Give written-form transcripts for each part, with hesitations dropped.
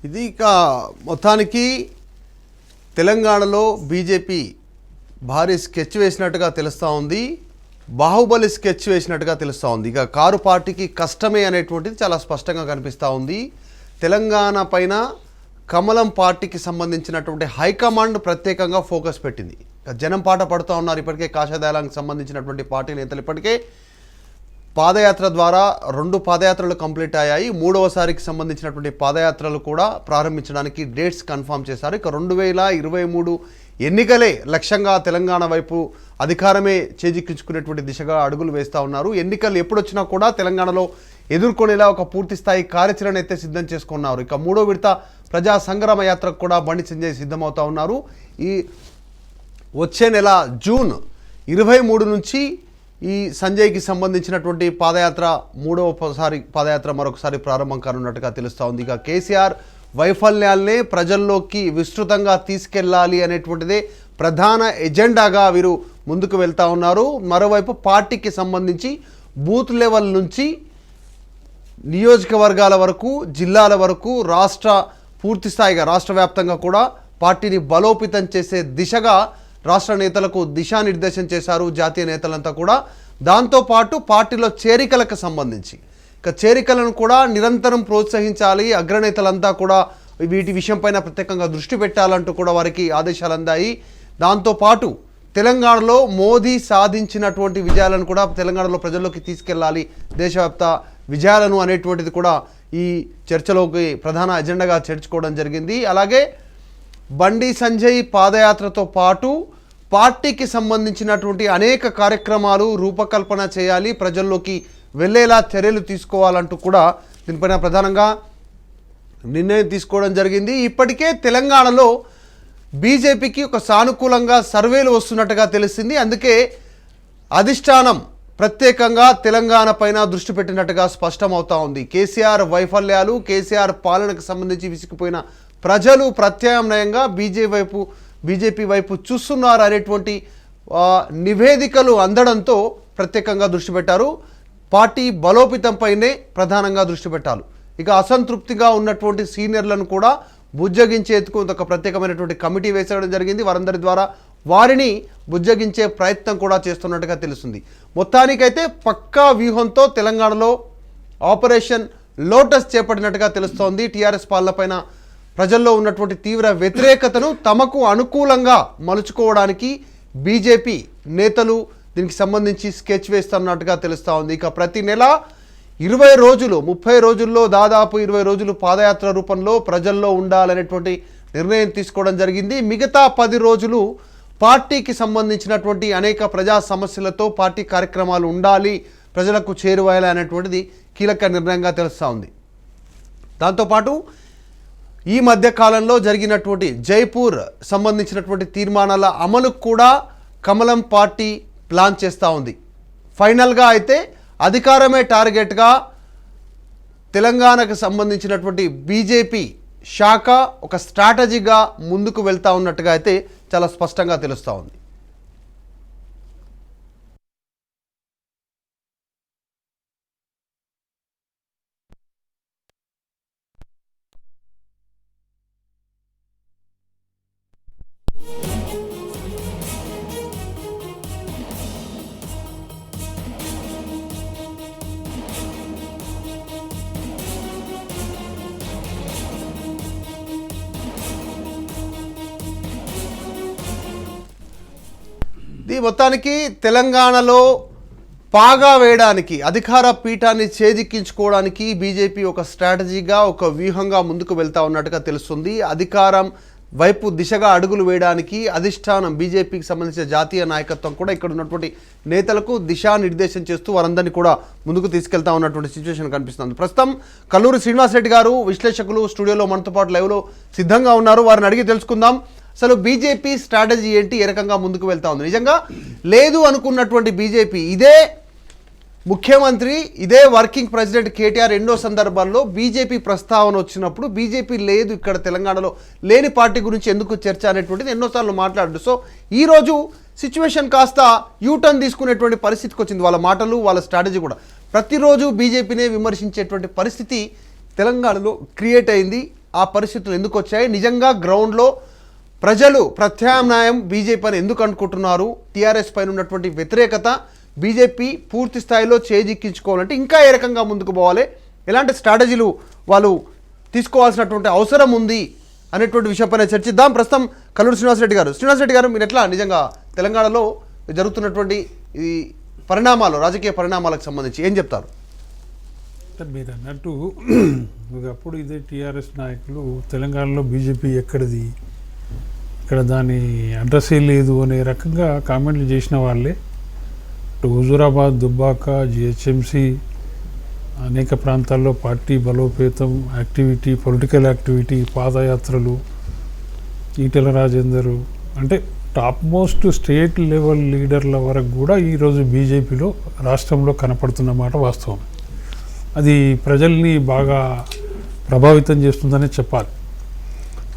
ఇది ఇక మొత్తానికి తెలంగాణలో బీజేపీ భారీ స్కెచ్ వేసినట్టుగా తెలుస్తూ ఉంది. బాహుబలి స్కెచ్ వేసినట్టుగా తెలుస్తూ ఉంది. ఇక కారు పార్టీకి కష్టమే అనేటువంటిది చాలా స్పష్టంగా కనిపిస్తూ ఉంది. తెలంగాణ పైన కమలం పార్టీకి సంబంధించినటువంటి హైకమాండ్ ప్రత్యేకంగా ఫోకస్ పెట్టింది. జనం పాట పడుతూ ఉన్నారు. ఇప్పటికే కాషాయదళానికి సంబంధించినటువంటి పార్టీ నేతలు ఇప్పటికే పాదయాత్ర ద్వారా 2 పాదయాత్రలు కంప్లీట్ అయ్యాయి. 3వసారికి సంబంధించినటువంటి పాదయాత్రలు కూడా ప్రారంభించడానికి డేట్స్ కన్ఫర్మ్ చేశారు. ఇక 2023 ఎన్నికలే లక్ష్యంగా తెలంగాణ వైపు అధికారమే చేజిక్కించుకునేటువంటి దిశగా అడుగులు వేస్తూ ఉన్నారు. ఎన్నికలు ఎప్పుడొచ్చినా కూడా తెలంగాణలో ఎదుర్కొనేలా ఒక పూర్తి స్థాయి కార్యాచరణ అయితే సిద్ధం చేసుకున్నారు. ఇక 3వ విడత ప్రజా సంగ్రామ యాత్రకు కూడా బండి సంజయ్ సిద్ధమవుతూ ఉన్నారు. ఈ వచ్చే నెల జూన్ 23 నుంచి ఈ సంజయ్కి సంబంధించినటువంటి పాదయాత్ర 3వసారి పాదయాత్ర మరొకసారి ప్రారంభం కానున్నట్టుగా తెలుస్తూ ఉంది. ఇక కేసీఆర్ వైఫల్యాలనే ప్రజల్లోకి విస్తృతంగా తీసుకెళ్లాలి అనేటువంటిదే ప్రధాన ఎజెండాగా వీరు ముందుకు వెళ్తూ ఉన్నారు. మరోవైపు పార్టీకి సంబంధించి బూత్ లెవెల్ నుంచి నియోజకవర్గాల వరకు, జిల్లాల వరకు, పూర్తి స్థాయిగా రాష్ట్ర వ్యాప్తంగా కూడా పార్టీని బలోపేతం చేసే దిశగా రాష్ట్ర నేతలకు దిశానిర్దేశం చేశారు జాతీయ నేతలంతా కూడా. దాంతోపాటు పార్టీలో చేరికలకు సంబంధించి ఇక చేరికలను కూడా నిరంతరం ప్రోత్సహించాలి, అగ్రనేతలంతా కూడా వీటి విషయంపైన ప్రత్యేకంగా దృష్టి పెట్టాలంటూ కూడా వారికి ఆదేశాలు అందాయి. దాంతోపాటు తెలంగాణలో మోదీ సాధించినటువంటి విజయాలను కూడా తెలంగాణలో ప్రజల్లోకి తీసుకెళ్లాలి, దేశవ్యాప్త విజయాలను అనేటువంటిది కూడా ఈ చర్చలోకి ప్రధాన ఎజెండాగా చేర్చుకోవడం జరిగింది. అలాగే బండి సంజయ్ పాదయాత్రతో పాటు పార్టీకి సంబంధించినటువంటి అనేక కార్యక్రమాలు రూపకల్పన చేయాలి, ప్రజల్లోకి వెళ్ళేలా చర్యలు తీసుకోవాలంటూ కూడా దీనిపైన ప్రధానంగా నిర్ణయం తీసుకోవడం జరిగింది. ఇప్పటికే తెలంగాణలో బీజేపీకి ఒక సానుకూలంగా సర్వేలు వస్తున్నట్టుగా తెలిసింది. అందుకే అధిష్టానం ప్రత్యేకంగా తెలంగాణ పైన దృష్టి పెట్టినట్టుగా స్పష్టమవుతా ఉంది. కేసీఆర్ వైఫల్యాలు, కేసీఆర్ పాలనకు సంబంధించి విసిగిపోయిన ప్రజలు ప్రత్యామ్నాయంగా బీజేపీ వైపు చూస్తున్నారు అనేటువంటి నివేదికలు అందడంతో ప్రత్యేకంగా దృష్టి పెట్టారు. పార్టీ బలోపేతంపైనే ప్రధానంగా దృష్టి పెట్టాలి. ఇక అసంతృప్తిగా ఉన్నటువంటి సీనియర్లను కూడా బుజ్జగించేందుకు ఒక ప్రత్యేకమైనటువంటి కమిటీ వేసడం జరిగింది. వారందరి ద్వారా వారిని బుజ్జగించే ప్రయత్నం కూడా చేస్తున్నట్టుగా తెలుస్తుంది. మొత్తానికైతే పక్కా వ్యూహంతో తెలంగాణలో ఆపరేషన్ లోటస్ చేపట్టినట్టుగా తెలుస్తోంది. టీఆర్ఎస్ పాలనపైన ప్రజల్లో ఉన్నటువంటి తీవ్ర వ్యతిరేకతను తమకు అనుకూలంగా మలుచుకోవడానికి బీజేపీ నేతలు దీనికి సంబంధించి స్కెచ్ వేస్తున్నట్టుగా తెలుస్తూ ఉంది. ఇక ప్రతి నెల 20 రోజులు, 30 రోజుల్లో దాదాపు 20 రోజులు పాదయాత్ర రూపంలో ప్రజల్లో ఉండాలనేటువంటి నిర్ణయం తీసుకోవడం జరిగింది. మిగతా 10 రోజులు పార్టీకి సంబంధించినటువంటి అనేక ప్రజా సమస్యలతో పార్టీ కార్యక్రమాలు ఉండాలి, ప్రజలకు చేరువేయాలి అనేటువంటిది కీలక నిర్ణయంగా తెలుస్తూ ఉంది. దాంతోపాటు ఈ మధ్య కాలంలో జరిగినటువంటి జైపూర్ సంబంధించినటువంటి తీర్మానాల అమలుకు కూడా కమలం పార్టీ ప్లాన్ చేస్తూ ఉంది. ఫైనల్గా అయితే అధికారమే టార్గెట్గా తెలంగాణకు సంబంధించినటువంటి బీజేపీ శాఖ ఒక స్ట్రాటజీగా ముందుకు వెళ్తూ ఉన్నట్టుగా అయితే చాలా స్పష్టంగా తెలుస్తూ ఉంది. ఈ మొత్తానికి తెలంగాణలో పాగా వేయడానికి, అధికార పీఠాన్ని చేజిక్కించుకోవడానికి బీజేపీ ఒక స్ట్రాటజీగా, ఒక వ్యూహంగా ముందుకు వెళ్తూ ఉన్నట్టుగా తెలుస్తుంది. అధికారం వైపు దిశగా అడుగులు వేయడానికి అధిష్టానం, బీజేపీకి సంబంధించిన జాతీయ నాయకత్వం కూడా ఇక్కడ ఉన్నటువంటి నేతలకు దిశానిర్దేశం చేస్తూ వారందరినీ కూడా ముందుకు తీసుకెళ్తా ఉన్నటువంటి సిచ్యువేషన్ కనిపిస్తుంది. ప్రస్తుతం కల్లూరి శ్రీనివాసరెడ్డి గారు, విశ్లేషకులు స్టూడియోలో మనతో పాటు లైవ్లో సిద్ధంగా ఉన్నారు. వారిని అడిగి తెలుసుకుందాం, అసలు బీజేపీ స్ట్రాటజీ ఏంటి, ఏ రకంగా ముందుకు వెళ్తా ఉంది. నిజంగా లేదు అనుకున్నటువంటి బీజేపీ, ఇదే ముఖ్యమంత్రి, ఇదే వర్కింగ్ ప్రెసిడెంట్ కేటీఆర్ ఎన్నో సందర్భాల్లో బీజేపీ ప్రస్తావన వచ్చినప్పుడు బీజేపీ లేదు ఇక్కడ తెలంగాణలో లేని పార్టీ గురించి ఎందుకు చర్చ అనేటువంటిది ఎన్నోసార్లు మాట్లాడారు. సో ఈరోజు సిచ్యువేషన్ కాస్త యూటర్న్ తీసుకునేటువంటి పరిస్థితికి వచ్చింది. వాళ్ళ మాటలు, వాళ్ళ స్ట్రాటజీ కూడా ప్రతిరోజు బీజేపీనే విమర్శించేటువంటి పరిస్థితి తెలంగాణలో క్రియేట్ అయింది. ఆ పరిస్థితులు ఎందుకు వచ్చాయి? నిజంగా గ్రౌండ్లో ప్రజలు ప్రత్యామ్నాయం బీజేపీ అని ఎందుకు అనుకుంటున్నారు? టీఆర్ఎస్ పైన ఉన్నటువంటి వ్యతిరేకత బీజేపీ పూర్తి స్థాయిలో చేజిక్కించుకోవాలంటే ఇంకా ఏ రకంగా ముందుకు పోవాలి, ఎలాంటి స్ట్రాటజీలు వాళ్ళు తీసుకోవాల్సినటువంటి అవసరం ఉంది అనేటువంటి విషయంపైన చర్చిద్దాం. ప్రస్తుతం కల్లూరి శ్రీనివాసరెడ్డి గారు, మీరు ఎట్లా నిజంగా తెలంగాణలో జరుగుతున్నటువంటి ఈ పరిణామాలు, రాజకీయ పరిణామాలకు సంబంధించి ఏం చెప్తారు? మీరు అన్నట్టు ఒకప్పుడు ఇదే టీఆర్ఎస్ నాయకులు తెలంగాణలో బీజేపీ ఎక్కడిది, ఇక్కడ దాని అడ్రస్సే లేదు అనే రకంగా కామెంట్లు చేసిన వాళ్ళే హుజూరాబాద్, దుబ్బాక, జిహెచ్ఎంసి అనేక ప్రాంతాల్లో పార్టీ బలోపేతం యాక్టివిటీ, పొలిటికల్ యాక్టివిటీ, పాదయాత్రలు, ఈటెల రాజేందర్ అంటే టాప్ మోస్ట్ స్టేట్ లెవెల్ లీడర్ల వరకు కూడా ఈరోజు బీజేపీలో రాష్ట్రంలో కనపడుతున్నమాట వాస్తవం. అది ప్రజల్ని బాగా ప్రభావితం చేస్తుందనే చెప్పాలి.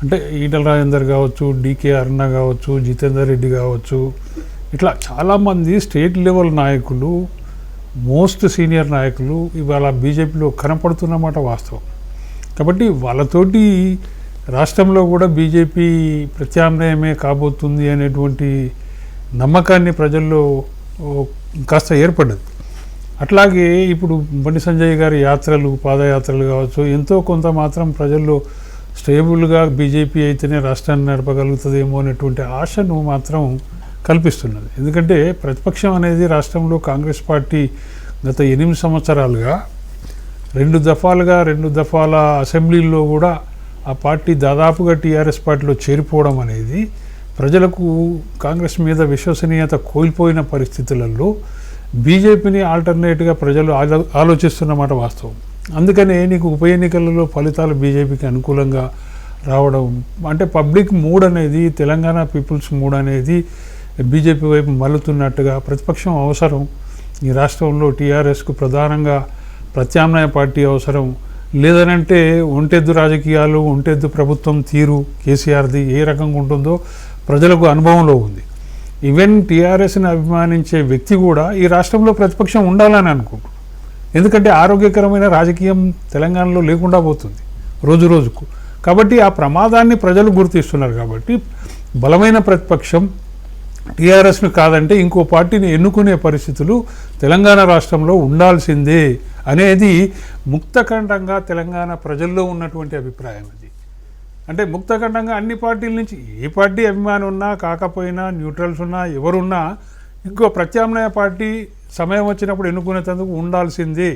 అంటే ఈటెల రాజేందర్ కావచ్చు, డికే అరుణ కావచ్చు, జితేందర్ రెడ్డి కావచ్చు, ఇట్లా చాలామంది స్టేట్ లెవెల్ నాయకులు, మోస్ట్ సీనియర్ నాయకులు ఇవాళ బీజేపీలో కనపడుతున్నమాట వాస్తవం. కాబట్టి వాళ్ళతోటి రాష్ట్రంలో కూడా బీజేపీ ప్రత్యామ్నాయమే కాబోతుంది అనేటువంటి నమ్మకాన్ని ప్రజల్లో కాస్త ఏర్పడ్డది. అట్లాగే ఇప్పుడు బండి సంజయ్ గారి యాత్రలు, పాదయాత్రలు కావచ్చు, ఎంతో కొంత మాత్రం ప్రజల్లో స్టేబుల్గా బీజేపీ అయితేనే రాష్ట్రాన్ని నడపగలుగుతుందేమో అనేటువంటి ఆశను మాత్రం కల్పిస్తున్నది. ఎందుకంటే ప్రతిపక్షం అనేది రాష్ట్రంలో కాంగ్రెస్ పార్టీ గత 8 సంవత్సరాలుగా 2 దఫాల అసెంబ్లీల్లో కూడా ఆ పార్టీ దాదాపుగా టీఆర్ఎస్ పార్టీలో చేరిపోవడం అనేది ప్రజలకు కాంగ్రెస్ మీద విశ్వసనీయత కోల్పోయిన పరిస్థితులలో బీజేపీని ఆల్టర్నేట్గా ప్రజలు ఆలోచిస్తున్నమాట వాస్తవం. అందుకనే నీకు ఉప ఎన్నికలలో ఫలితాలు బీజేపీకి అనుకూలంగా రావడం అంటే పబ్లిక్ మూడ్ అనేది, తెలంగాణ పీపుల్స్ మూడ్ అనేది బీజేపీ వైపు మల్లుతున్నట్టుగా ప్రతిపక్షం అవసరం. ఈ రాష్ట్రంలో టీఆర్ఎస్కు ప్రధానంగా ప్రత్యామ్నాయ పార్టీ అవసరం. లేదనంటే ఒంటెద్దు రాజకీయాలు, ఒంటెద్దు ప్రభుత్వం తీరు కేసీఆర్ది ఏ రకంగా ఉంటుందో ప్రజలకు అనుభవంలో ఉంది. ఈవెన్ టీఆర్ఎస్ని అభిమానించే వ్యక్తి కూడా ఈ రాష్ట్రంలో ప్రతిపక్షం ఉండాలని అనుకుంటున్నాడు. ఎందుకంటే ఆరోగ్యకరమైన రాజకీయం తెలంగాణలో లేకుండా పోతుంది రోజు రోజుకు. కాబట్టి ఆ ప్రమాదాన్ని ప్రజలు గుర్తిస్తున్నారు. కాబట్టి బలమైన ప్రతిపక్షం టీఆర్ఎస్ను కాదంటే ఇంకో పార్టీని ఎన్నుకునే పరిస్థితులు తెలంగాణ రాష్ట్రంలో ఉండాల్సిందే అనేది ముక్తఖండంగా తెలంగాణ ప్రజల్లో ఉన్నటువంటి అభిప్రాయం. అది అంటే ముక్తఖండంగా అన్ని పార్టీల నుంచి ఏ పార్టీ అభిమానం ఉన్నా కాకపోయినా, న్యూట్రల్స్ ఉన్నా, ఎవరున్నా ఇంకో ప్రత్యామ్నాయ పార్టీ సమయం వచ్చినప్పుడు ఎన్నుకునేందుకు ఉండాల్సిందే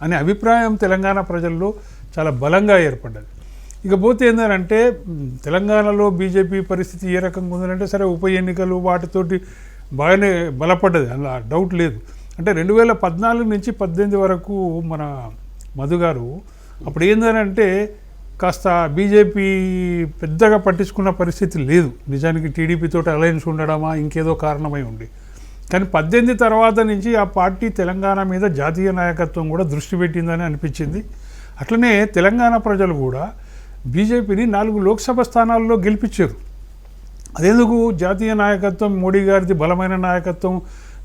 అనే అభిప్రాయం తెలంగాణ ప్రజల్లో చాలా బలంగా ఏర్పడ్డది. ఇకపోతే ఏంటంటే తెలంగాణలో బీజేపీ పరిస్థితి ఏ రకంగా ఉందంటే, సరే ఉప ఎన్నికలు వాటితోటి బాగానే బలపడ్డది, అలా డౌట్ లేదు. అంటే 2014 నుంచి 18 వరకు మన మధు గారు అప్పుడు ఏంటంటే కాస్త బీజేపీ పెద్దగా పట్టించుకున్న పరిస్థితి లేదు. నిజానికి టీడీపీతో అలయన్స్ ఉండడమా ఇంకేదో కారణమై ఉండి. కానీ 18 తర్వాత నుంచి ఆ పార్టీ తెలంగాణ మీద జాతీయ నాయకత్వం కూడా దృష్టి పెట్టిందని అనిపించింది. అట్లనే తెలంగాణ ప్రజలు కూడా బీజేపీని 4 లోక్సభ స్థానాల్లో గెలిపించారు. అదెందుకు? జాతీయ నాయకత్వం, మోడీ గారిది బలమైన నాయకత్వం,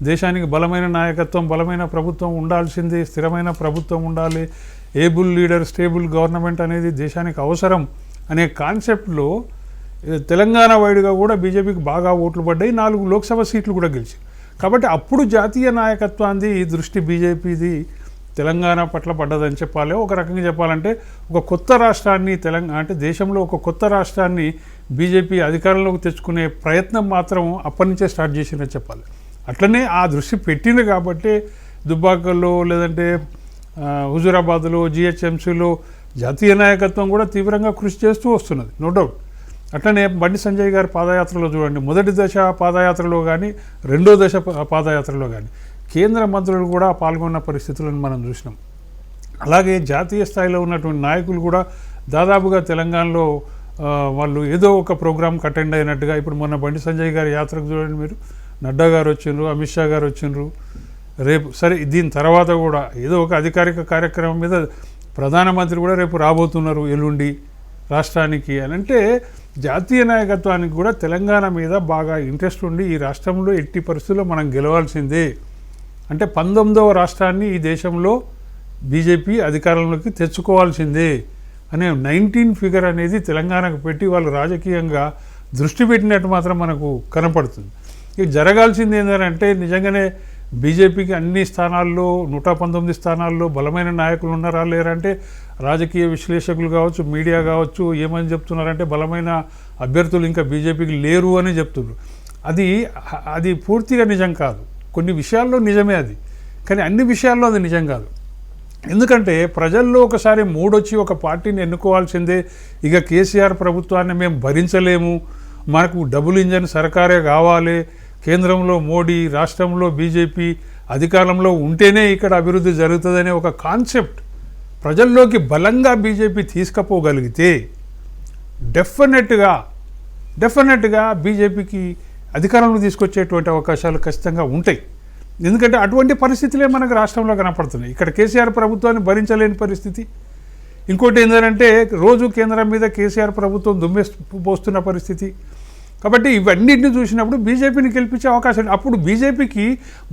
దేశానికి బలమైన నాయకత్వం, బలమైన ప్రభుత్వం ఉండాల్సిందే, స్థిరమైన ప్రభుత్వం ఉండాలి, ఏబుల్ లీడర్, స్టేబుల్ గవర్నమెంట్ అనేది దేశానికి అవసరం అనే కాన్సెప్ట్లో తెలంగాణ వైడ్గా కూడా బీజేపీకి బాగా ఓట్లు పడ్డాయి. 4 లోక్సభ సీట్లు కూడా గెలిచాయి. కాబట్టి అప్పుడు జాతీయ నాయకత్వాన్ని దృష్టి బీజేపీది తెలంగాణ పట్ల పడ్డదని చెప్పాలి. ఒక రకంగా చెప్పాలంటే ఒక కొత్త రాష్ట్రాన్ని అంటే దేశంలో ఒక కొత్త రాష్ట్రాన్ని బీజేపీ అధికారంలోకి తెచ్చుకునే ప్రయత్నం మాత్రం అప్పటి నుంచే స్టార్ట్ చేసిందని చెప్పాలి. అట్లనే ఆ దృష్టి పెట్టింది కాబట్టి దుబ్బాకల్లో లేదంటే హుజూరాబాద్లో, జిహెచ్ఎంసీలో జాతీయ నాయకత్వం కూడా తీవ్రంగా కృషి చేస్తూ వస్తున్నది, నో డౌట్. అట్లనే బండి సంజయ్ గారి పాదయాత్రలో చూడండి, మొదటి దశ పాదయాత్రలో కానీ, రెండో దశ పాదయాత్రలో కానీ కేంద్ర మంత్రులు కూడా పాల్గొన్న పరిస్థితులను మనం చూసినాం. అలాగే జాతీయ స్థాయిలో ఉన్నటువంటి నాయకులు కూడా దాదాపుగా తెలంగాణలో వాళ్ళు ఏదో ఒక ప్రోగ్రాంకి అటెండ్ అయినట్టుగా. ఇప్పుడు మొన్న బండి సంజయ్ గారి యాత్రకు చూడండి మీరు, నడ్డా గారు వచ్చిండ్రు, అమిత్ షా గారు వచ్చిండ్రు. రేపు సరే దీని తర్వాత కూడా ఏదో ఒక అధికారిక కార్యక్రమం మీద ప్రధానమంత్రి కూడా రేపు రాబోతున్నారు ఎల్లుండి రాష్ట్రానికి అని. అంటే జాతీయ నాయకత్వానికి కూడా తెలంగాణ మీద బాగా ఇంట్రెస్ట్ ఉండి ఈ రాష్ట్రంలో ఎట్టి పరిస్థితుల్లో మనం గెలవాల్సిందే అంటే 19వ రాష్ట్రాన్ని ఈ దేశంలో బీజేపీ అధికారంలోకి తెచ్చుకోవాల్సిందే అనే 19 ఫిగర్ అనేది తెలంగాణకు పెట్టి వాళ్ళు రాజకీయంగా దృష్టి పెట్టినట్టు మాత్రం మనకు కనపడుతుంది. ఇక జరగాల్సింది ఏంటంటే నిజంగానే బీజేపీకి అన్ని స్థానాల్లో 119 స్థానాల్లో బలమైన నాయకులు ఉన్నారా లేరంటే రాజకీయ విశ్లేషకులు కావచ్చు, మీడియా కావచ్చు ఏమని చెప్తున్నారంటే బలమైన అభ్యర్థులు ఇంకా బీజేపీకి లేరు అని చెప్తున్నారు. అది పూర్తిగా నిజం కాదు. కొన్ని విషయాల్లో నిజమే అది, కానీ అన్ని విషయాల్లో అది నిజం కాదు. ఎందుకంటే ప్రజల్లో ఒకసారి మూడొచ్చి ఒక పార్టీని ఎన్నుకోవాల్సిందే. ఇక కేసీఆర్ ప్రభుత్వాన్ని మేము భరించలేము, మనకు డబుల్ ఇంజన్ సర్కారే కావాలి, కేంద్రంలో మోడీ, రాష్ట్రంలో బీజేపీ అధికారంలో ఉంటేనే ఇక్కడ అభివృద్ధి జరుగుతుందనే ఒక కాన్సెప్ట్ ప్రజల్లోకి బలంగా బీజేపీ తీసుకుపోగలిగితే డెఫినెట్గా బీజేపీకి అధికారంలో తీసుకొచ్చేటువంటి అవకాశాలు ఖచ్చితంగా ఉంటాయి. ఎందుకంటే అటువంటి పరిస్థితులే మనకు రాష్ట్రంలో కనపడుతున్నాయి. ఇక్కడ కేసీఆర్ ప్రభుత్వాన్ని భరించలేని పరిస్థితి. ఇంకోటి ఏంటంటే రోజు కేంద్రం మీద కేసీఆర్ ప్రభుత్వం దుమ్మెపోస్తున్న పరిస్థితి. కాబట్టి ఇవన్నిటిని చూసినప్పుడు బీజేపీని గెలిపించే అవకాశం. అప్పుడు బీజేపీకి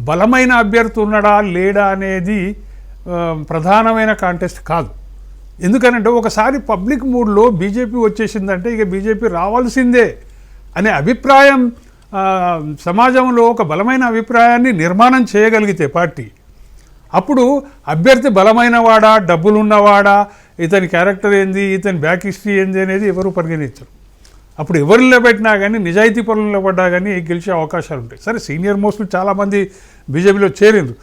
బలమైన అభ్యర్థి ఉన్నాడా లేడా అనేది ప్రధానమైన కాంటెస్ట్ కాదు. ఎందుకనంటే ఒకసారి పబ్లిక్ మూడ్లో బీజేపీ వచ్చేసిందంటే ఇక బీజేపీ రావాల్సిందే అనే అభిప్రాయం సమాజంలో ఒక బలమైన అభిప్రాయాన్ని నిర్మాణం చేయగలిగితే పార్టీ, అప్పుడు అభ్యర్థి బలమైన వాడా, డబ్బులున్నవాడా, ఇతని క్యారెక్టర్ ఏంది, ఇతని బ్యాక్ హిస్టరీ ఏంది అనేది ఎవరు పరిగణించరు. అప్పుడు ఎవరిలో పెట్టినా కానీ నిజాయితీ పనుల్లో పడ్డా కానీ గెలిచే అవకాశాలు ఉంటాయి. సరే, సీనియర్ మోస్ట్లు చాలామంది బీజేపీలో చేరిండ్రు.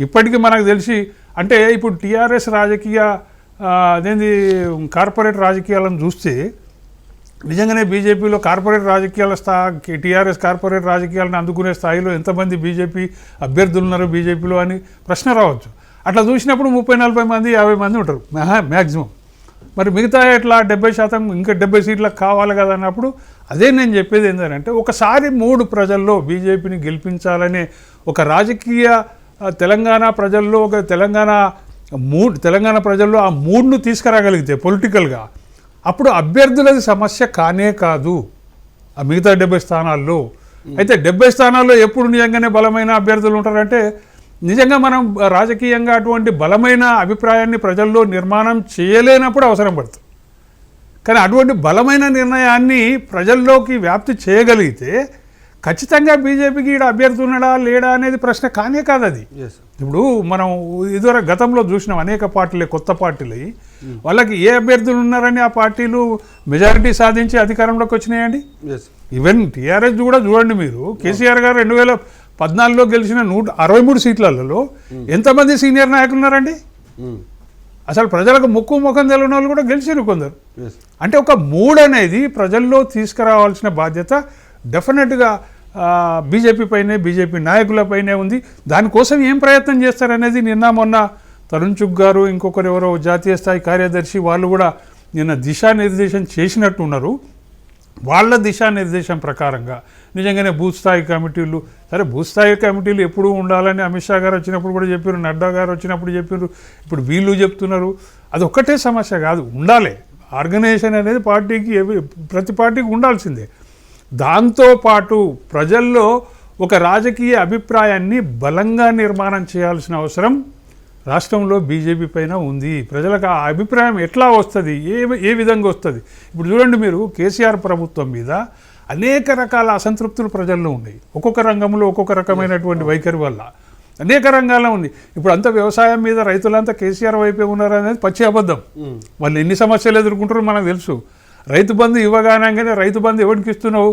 ఇప్పటికీ మనకు తెలిసి అంటే ఇప్పుడు టీఆర్ఎస్ రాజకీయ అదేంది కార్పొరేట్ రాజకీయాలను చూస్తే నిజంగానే బీజేపీలో కార్పొరేట్ రాజకీయాల టీఆర్ఎస్ కార్పొరేట్ రాజకీయాలను అందుకునే స్థాయిలో ఎంతమంది బీజేపీ అభ్యర్థులు ఉన్నారు బీజేపీలో అని ప్రశ్న రావచ్చు. అట్లా చూసినప్పుడు 30-40 మంది 50 మంది ఉంటారు మ్యాక్సిమం. మరి మిగతా ఎట్లా 70% ఇంకా 70 సీట్లకు కావాలి కదా అన్నప్పుడు అదే నేను చెప్పేది ఏంటంటే ఒకసారి ప్రజల్లో బీజేపీని గెలిపించాలనే ఒక రాజకీయ తెలంగాణ ప్రజల్లో ఒక తెలంగాణ ప్రజల్లో ఆ మూడ్ను తీసుకురాగలిగితే పొలిటికల్గా, అప్పుడు అభ్యర్థులది సమస్య కానే కాదు ఆ మిగతా 70 స్థానాల్లో. అయితే 70 స్థానాల్లో ఎప్పుడు నిజంగానే బలమైన అభ్యర్థులు ఉంటారంటే నిజంగా మనం రాజకీయంగా అటువంటి బలమైన అభిప్రాయాన్ని ప్రజల్లో నిర్మాణం చేయలేనప్పుడు అవసరం పడుతుంది. కానీ అటువంటి బలమైన నిర్ణయాన్ని ప్రజల్లోకి వ్యాప్తి చేయగలిగితే ఖచ్చితంగా బీజేపీకి ఈడ అభ్యర్థి ఉన్నాడా లేడా అనేది ప్రశ్న కానే కాదు అది. ఇప్పుడు మనం ఇదివరకు గతంలో చూసినాం అనేక పార్టీలు, కొత్త పార్టీలు, వాళ్ళకి ఏ అభ్యర్థులు ఉన్నారని ఆ పార్టీలు మెజారిటీ సాధించి అధికారంలోకి వచ్చినాయండి. ఈవెన్ టీఆర్ఎస్ కూడా చూడండి మీరు, కేసీఆర్ గారు 2014లో గెలిచిన 163 సీట్లలో ఎంతమంది సీనియర్ నాయకులు ఉన్నారండి. అసలు ప్రజలకు ముఖం తెలియని వాళ్ళు కూడా గెలిచారు కొందరు. అంటే ఒక మూడ్ అనేది ప్రజల్లో తీసుకురావాల్సిన బాధ్యత డెఫినెట్గా బీజేపీ పైనే, బీజేపీ నాయకులపైనే ఉంది. దానికోసం ఏం ప్రయత్నం చేస్తారనేది నిన్న మొన్న తరుణ్ చుగ్ గారు, ఇంకొకరు ఎవరో జాతీయ స్థాయి కార్యదర్శి వాళ్ళు కూడా నిన్న దిశానిర్దేశం చేసినట్టున్నారు. వాళ్ళ దిశానిర్దేశం ప్రకారంగా నిజంగానే బూత్ స్థాయి కమిటీలు, సరే బూత్ స్థాయి కమిటీలు ఎప్పుడూ ఉండాలని అమిత్ షా గారు వచ్చినప్పుడు కూడా చెప్పారు, నడ్డా గారు వచ్చినప్పుడు చెప్పారు, ఇప్పుడు వీళ్ళు చెప్తున్నారు. అది ఒక్కటే సమస్య కాదు, ఉండాలి. ఆర్గనైజేషన్ అనేది పార్టీకి ప్రతి పార్టీకి ఉండాల్సిందే. దాంతోపాటు ప్రజల్లో ఒక రాజకీయ అభిప్రాయాన్ని బలంగా నిర్మాణం చేయాల్సిన అవసరం రాష్ట్రంలో బీజేపీ పైన ఉంది. ప్రజలకు ఆ అభిప్రాయం ఎట్లా వస్తుంది, ఏ విధంగా వస్తుంది? ఇప్పుడు చూడండి మీరు, కేసీఆర్ ప్రభుత్వం మీద అనేక రకాల అసంతృప్తులు ప్రజల్లో ఉన్నాయి. ఒక్కొక్క రంగంలో ఒక్కొక్క రకమైనటువంటి వైఖరి వల్ల అనేక రంగాల్లో ఉంది. ఇప్పుడు అంతా వ్యవసాయం మీద రైతులంతా కేసీఆర్ వైపే ఉన్నారు అనేది పచ్చి అబద్ధం. వాళ్ళు ఎన్ని సమస్యలు ఎదుర్కొంటారో మనకు తెలుసు. రైతు బంధు ఇవ్వగానే రైతు బంధు ఎవరికి ఇస్తున్నావు?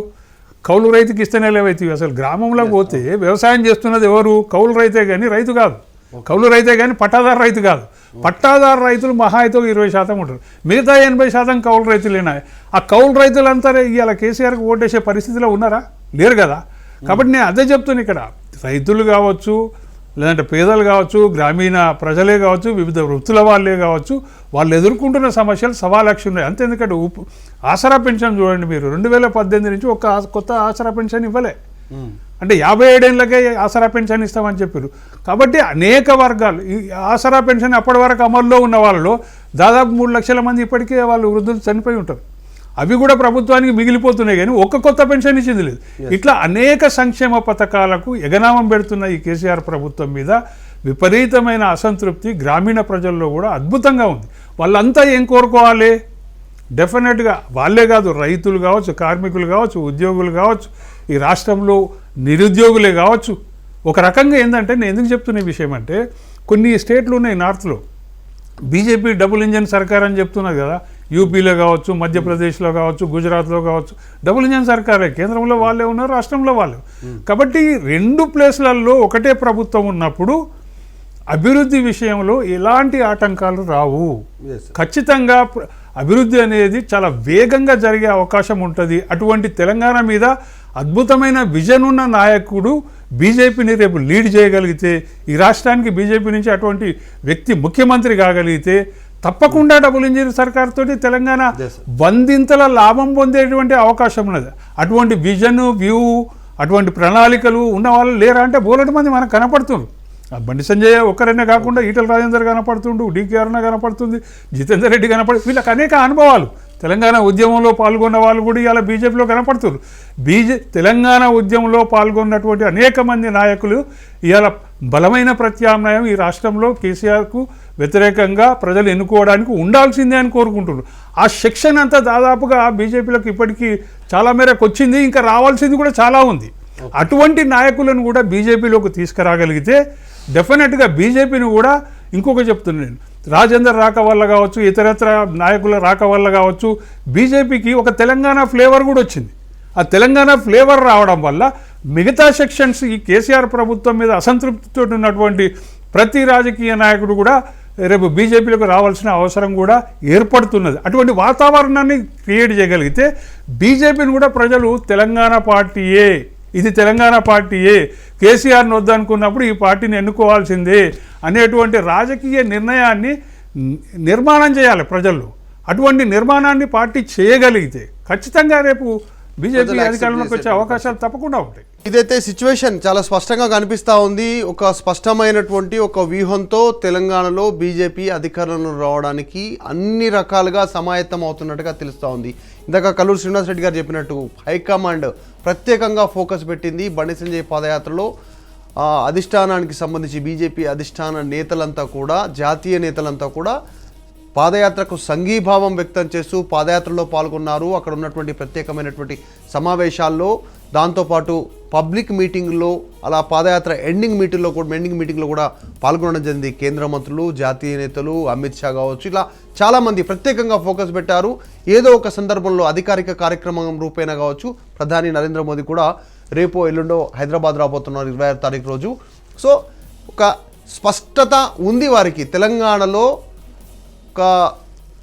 కౌలు రైతుకి ఇస్తేనే లేవైతే. అసలు గ్రామంలో పోతే వ్యవసాయం చేస్తున్నది ఎవరు? కౌలు రైతే కానీ రైతు కాదు. కౌలు రైతే కానీ పట్టాదారు రైతు కాదు. పట్టాదారు రైతులు మహా అయితే 20% ఉంటారు, మిగతా 80% కౌలు రైతులేనా. ఆ కౌలు రైతులంతా ఇవాళ కేసీఆర్కి ఓటేసే పరిస్థితిలో ఉన్నారా? లేరు కదా. కాబట్టి నేను అదే చెప్తున్నా, ఇక్కడ రైతులు కావచ్చు, లేదంటే పేదలు కావచ్చు, గ్రామీణ ప్రజలే కావచ్చు, వివిధ వృత్తుల వాళ్ళే కావచ్చు, వాళ్ళు ఎదుర్కొంటున్న సమస్యలు సవాలక్ష ఉన్నాయి. అంతే. ఎందుకంటే ఆసరా పెన్షన్ చూడండి మీరు, 2018 నుంచి ఒక కొత్త ఆసరా పెన్షన్ ఇవ్వలే. అంటే 57 ఏళ్ళకే ఆసరా పెన్షన్ ఇస్తామని చెప్పారు. కాబట్టి అనేక వర్గాలు ఈ ఆసరా పెన్షన్ అప్పటి వరకు అమల్లో ఉన్న వాళ్ళలో దాదాపు 3 లక్షల మంది ఇప్పటికే వాళ్ళు వృద్ధులు చనిపోయి ఉంటారు. అవి కూడా ప్రభుత్వానికి మిగిలిపోతున్నాయి, కానీ ఒక్క కొత్త పెన్షన్ ఇచ్చింది లేదు. ఇట్లా అనేక సంక్షేమ పథకాలకు ఎగనామం పెడుతున్న ఈ కేసీఆర్ ప్రభుత్వం మీద విపరీతమైన అసంతృప్తి గ్రామీణ ప్రజల్లో కూడా అద్భుతంగా ఉంది. వాళ్ళంతా ఏం కోరుకోవాలి? డెఫినెట్గా వాళ్ళే కాదు, రైతులు కావచ్చు, కార్మికులు కావచ్చు, ఉద్యోగులు కావచ్చు, ఈ రాష్ట్రంలో నిరుద్యోగులే కావచ్చు. ఒక రకంగా ఏంటంటే నేను ఎందుకు చెప్తున్న విషయం అంటే కొన్ని స్టేట్లు ఉన్నాయి నార్త్లో బీజేపీ డబుల్ ఇంజన్ సర్కార్ అని చెప్తున్నది కదా. యూపీలో కావచ్చు, మధ్యప్రదేశ్లో కావచ్చు, గుజరాత్లో కావచ్చు, డబుల్ ఇంజన్ సర్కారే. కేంద్రంలో వాళ్ళే ఉన్నారు, రాష్ట్రంలో వాళ్ళే. కాబట్టి రెండు ప్లేస్లలో ఒకటే ప్రభుత్వం ఉన్నప్పుడు అభివృద్ధి విషయంలో ఎలాంటి ఆటంకాలు రావు. ఖచ్చితంగా అభివృద్ధి అనేది చాలా వేగంగా జరిగే అవకాశం ఉంటుంది. అటువంటి తెలంగాణ మీద అద్భుతమైన విజన్ ఉన్న నాయకుడు బీజేపీని రేపు లీడ్ చేయగలిగితే, ఈ రాష్ట్రానికి బీజేపీ నుంచి అటువంటి వ్యక్తి ముఖ్యమంత్రి కాగలిగితే తప్పకుండా డబుల్ ఇంజిన్ సర్కార్ తోటి తెలంగాణ వందింతల లాభం పొందేటువంటి అవకాశం ఉన్నది. అటువంటి విజన్, వ్యూ, అటువంటి ప్రణాళికలు ఉన్న వాళ్ళు లేరా అంటే బోలెడు మంది మనకు కనపడుతున్నారు. బండి సంజయ్ ఒక్కరైనా కాకుండా ఈటల రాజేందర్ కనపడుతుండు, డీకే అరుణ కనపడుతుంది, జితేందర్ రెడ్డి కనపడుతుంది. వీళ్ళకి అనేక అనుభవాలు. తెలంగాణ ఉద్యమంలో పాల్గొన్న వాళ్ళు కూడా ఇలా బీజేపీలో కనపడుతున్నారు. తెలంగాణ ఉద్యమంలో పాల్గొన్నటువంటి అనేక మంది నాయకులు ఇవాళ బలమైన ప్రత్యామ్నాయం ఈ రాష్ట్రంలో కేసీఆర్కు వ్యతిరేకంగా ప్రజలు ఎన్నుకోవడానికి ఉండాల్సిందే అని కోరుకుంటున్నారు. ఆ సెక్షన్ అంతా దాదాపుగా బీజేపీలకు ఇప్పటికీ చాలా మేరకు వచ్చింది, ఇంకా రావాల్సింది కూడా చాలా ఉంది. అటువంటి నాయకులను కూడా బీజేపీలోకి తీసుకురాగలిగితే డెఫినెట్గా బీజేపీని కూడా ఇంకొక చెప్తున్నాను నేను, రాజేందర్ రాక వల్ల కావచ్చు, ఇతరత్ర నాయకుల రాక వల్ల కావచ్చు, బీజేపీకి ఒక తెలంగాణ ఫ్లేవర్ కూడా వచ్చింది. ఆ తెలంగాణ ఫ్లేవర్ రావడం వల్ల మిగతా సెక్షన్స్ ఈ కేసీఆర్ ప్రభుత్వం మీద అసంతృప్తితో ఉన్నటువంటి ప్రతి రాజకీయ నాయకుడు కూడా రేపు బీజేపీలోకి రావాల్సిన అవసరం కూడా ఏర్పడుతున్నది. అటువంటి వాతావరణాన్ని క్రియేట్ చేయగలిగితే బీజేపీని కూడా ప్రజలు తెలంగాణ పార్టీయే, ఇది తెలంగాణ పార్టీయే, కేసీఆర్ని వద్దనుకున్నప్పుడు ఈ పార్టీని ఎన్నుకోవాల్సిందే అనేటువంటి రాజకీయ నిర్ణయాన్ని నిర్మాణం చేయాలి ప్రజల్లో. అటువంటి నిర్మాణాన్ని పార్టీ చేయగలిగితే ఖచ్చితంగా రేపు బీజేపీ అధికారంలోకి వచ్చే అవకాశాలు తప్పకుండా ఉంటాయి. ఇదైతే సిచ్యువేషన్ చాలా స్పష్టంగా కనిపిస్తూ ఉంది. ఒక స్పష్టమైనటువంటి ఒక వ్యూహంతో తెలంగాణలో బీజేపీ అధికారంలో రావడానికి అన్ని రకాలుగా సమాయత్తం అవుతున్నట్టుగా తెలుస్తూ ఉంది. ఇందాక కల్లూరు శ్రీనివాస్ రెడ్డి గారు చెప్పినట్టు హైకమాండ్ ప్రత్యేకంగా ఫోకస్ పెట్టింది బండి సంజయ్ పాదయాత్రలో. అధిష్టానానికి సంబంధించి బీజేపీ అధిష్టాన నేతలంతా కూడా, జాతీయ నేతలంతా కూడా పాదయాత్రకు సంఘీభావం వ్యక్తం చేస్తూ పాదయాత్రలో పాల్గొన్నారు. అక్కడ ఉన్నటువంటి ప్రత్యేకమైనటువంటి సమావేశాల్లో, దాంతోపాటు పబ్లిక్ మీటింగ్లో, అలా పాదయాత్ర ఎండింగ్ మీటింగ్లో కూడా పాల్గొనడం జరిగింది. కేంద్ర మంత్రులు, జాతీయ నేతలు, అమిత్ షా కావచ్చు, ఇలా చాలామంది ప్రత్యేకంగా ఫోకస్ పెట్టారు. ఏదో ఒక సందర్భంలో అధికారిక కార్యక్రమం రూపేణా కావచ్చు, ప్రధాని నరేంద్ర మోదీ కూడా రేపో ఎల్లుండో హైదరాబాద్ రాబోతున్నారు 26వ తారీఖు రోజు. సో ఒక స్పష్టత ఉంది వారికి. తెలంగాణలో ఒక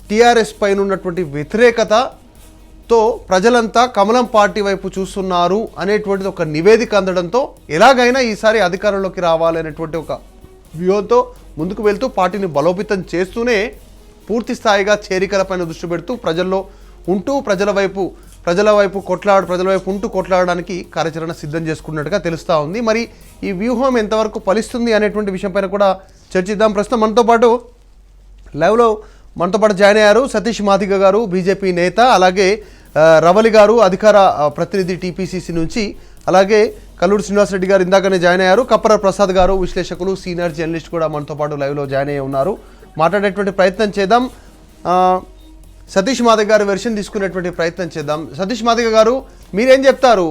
టీఆర్ఎస్ పైన ఉన్నటువంటి వ్యతిరేకతతో ప్రజలంతా కమలం పార్టీ వైపు చూస్తున్నారు అనేటువంటిది ఒక నివేదిక అందడంతో ఎలాగైనా ఈసారి అధికారంలోకి రావాలి అనేటువంటి ఒక వ్యూహంతో ముందుకు వెళ్తూ పార్టీని బలోపేతం చేస్తూనే పూర్తి స్థాయిగా చేరికలపైన దృష్టి పెడుతూ ప్రజల వైపు ఉంటూ కొట్లాడడానికి కార్యాచరణ సిద్ధం చేసుకున్నట్టుగా తెలుస్తూ ఉంది. మరి ఈ వ్యూహం ఎంతవరకు ఫలిస్తుంది అనేటువంటి విషయంపైన కూడా చర్చిద్దాం. ప్రస్తుతం మనతో పాటు జాయిన్ అయ్యారు సతీష్ మాదిగ గారు, బీజేపీ నేత, అలాగే రవలి గారు, అధికార ప్రతినిధి టీపీసీసీ నుంచి, అలాగే కల్లూరు శ్రీనివాస్ రెడ్డి గారు ఇందాకనే జాయిన్ అయ్యారు, కప్పర ప్రసాద్ గారు విశ్లేషకులు, సీనియర్ జర్నలిస్ట్ కూడా మనతో పాటు లైవ్లో జాయిన్ అయ్యి ఉన్నారు. మాట్లాడేటువంటి ప్రయత్నం చేద్దాం. సతీష్ మాదిగ గారు వెర్షన్ తీసుకునేటువంటి ప్రయత్నం చేద్దాం. సతీష్ మాదిగ గారు, మీరేం చెప్తారు?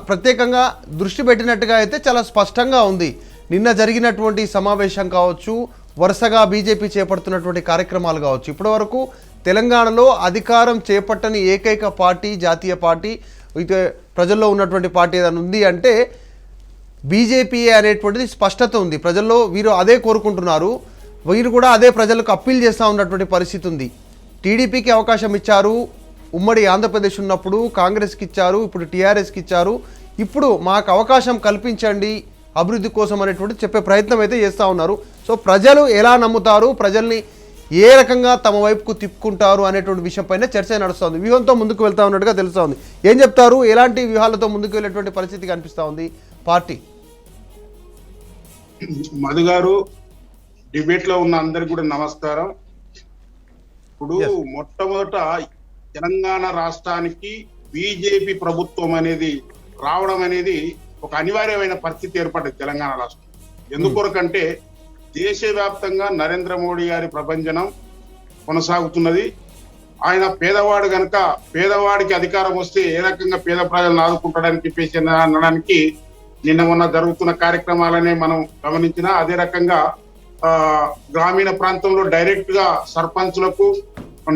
ప్రత్యేకంగా దృష్టి పెట్టినట్టుగా అయితే చాలా స్పష్టంగా ఉంది. నిన్న జరిగినటువంటి సమావేశం కావచ్చు, వరుసగా బీజేపీ చేపడుతున్నటువంటి కార్యక్రమాలు కావచ్చు, ఇప్పటివరకు తెలంగాణలో అధికారం చేపట్టని ఏకైక పార్టీ, జాతీయ పార్టీ, అయితే ప్రజల్లో ఉన్నటువంటి పార్టీ ఏదైనా ఉంది అంటే బీజేపీ అనేటువంటిది స్పష్టత ఉంది. ప్రజల్లో వీరు అదే కోరుకుంటున్నారు. వీరు కూడా అదే ప్రజలకు అప్పీల్ చేస్తూ ఉన్నటువంటి పరిస్థితి ఉంది. టీడీపీకి అవకాశం ఇచ్చారు, ఉమ్మడి ఆంధ్రప్రదేశ్ ఉన్నప్పుడు కాంగ్రెస్కి ఇచ్చారు, ఇప్పుడు టీఆర్ఎస్కి ఇచ్చారు. ఇప్పుడు మాకు అవకాశం కల్పించండి అభివృద్ధి కోసం అనేటువంటి చెప్పే ప్రయత్నం అయితే చేస్తూ ఉన్నారు. సో ప్రజలు ఎలా నమ్ముతారు, ప్రజల్ని ఏ రకంగా తమ వైపుకు తిప్పుకుంటారు అనేటువంటి విషయంపైన చర్చ నడుస్తుంది. వ్యూహంతో ముందుకు వెళ్తా ఉన్నట్టుగా తెలుస్తూ ఉంది. ఏం చెప్తారు? ఎలాంటి వ్యూహాలతో ముందుకు వెళ్ళేటువంటి పరిస్థితి కనిపిస్తూ ఉంది పార్టీ? మధు గారు, డిబేట్ లో ఉన్న అందరికి కూడా నమస్కారం. ఇప్పుడు మొట్టమొదట తెలంగాణ రాష్ట్రానికి బీజేపీ ప్రభుత్వం అనేది రావడం అనేది ఒక అనివార్యమైన పరిస్థితి ఏర్పడింది తెలంగాణ రాష్ట్రం. ఎందుకొరకంటే దేశవ్యాప్తంగా నరేంద్ర మోడీ గారి ప్రభంజనం కొనసాగుతున్నది. ఆయన పేదవాడు గనక పేదవాడికి అధికారం వస్తే ఏ రకంగా పేద ప్రజలను ఆదుకుంటాడని చెప్పేసి అనడానికి నిన్న మొన్న జరుగుతున్న కార్యక్రమాలనే మనం గమనించిన. అదే రకంగా గ్రామీణ ప్రాంతంలో డైరెక్ట్ గా సర్పంచులకు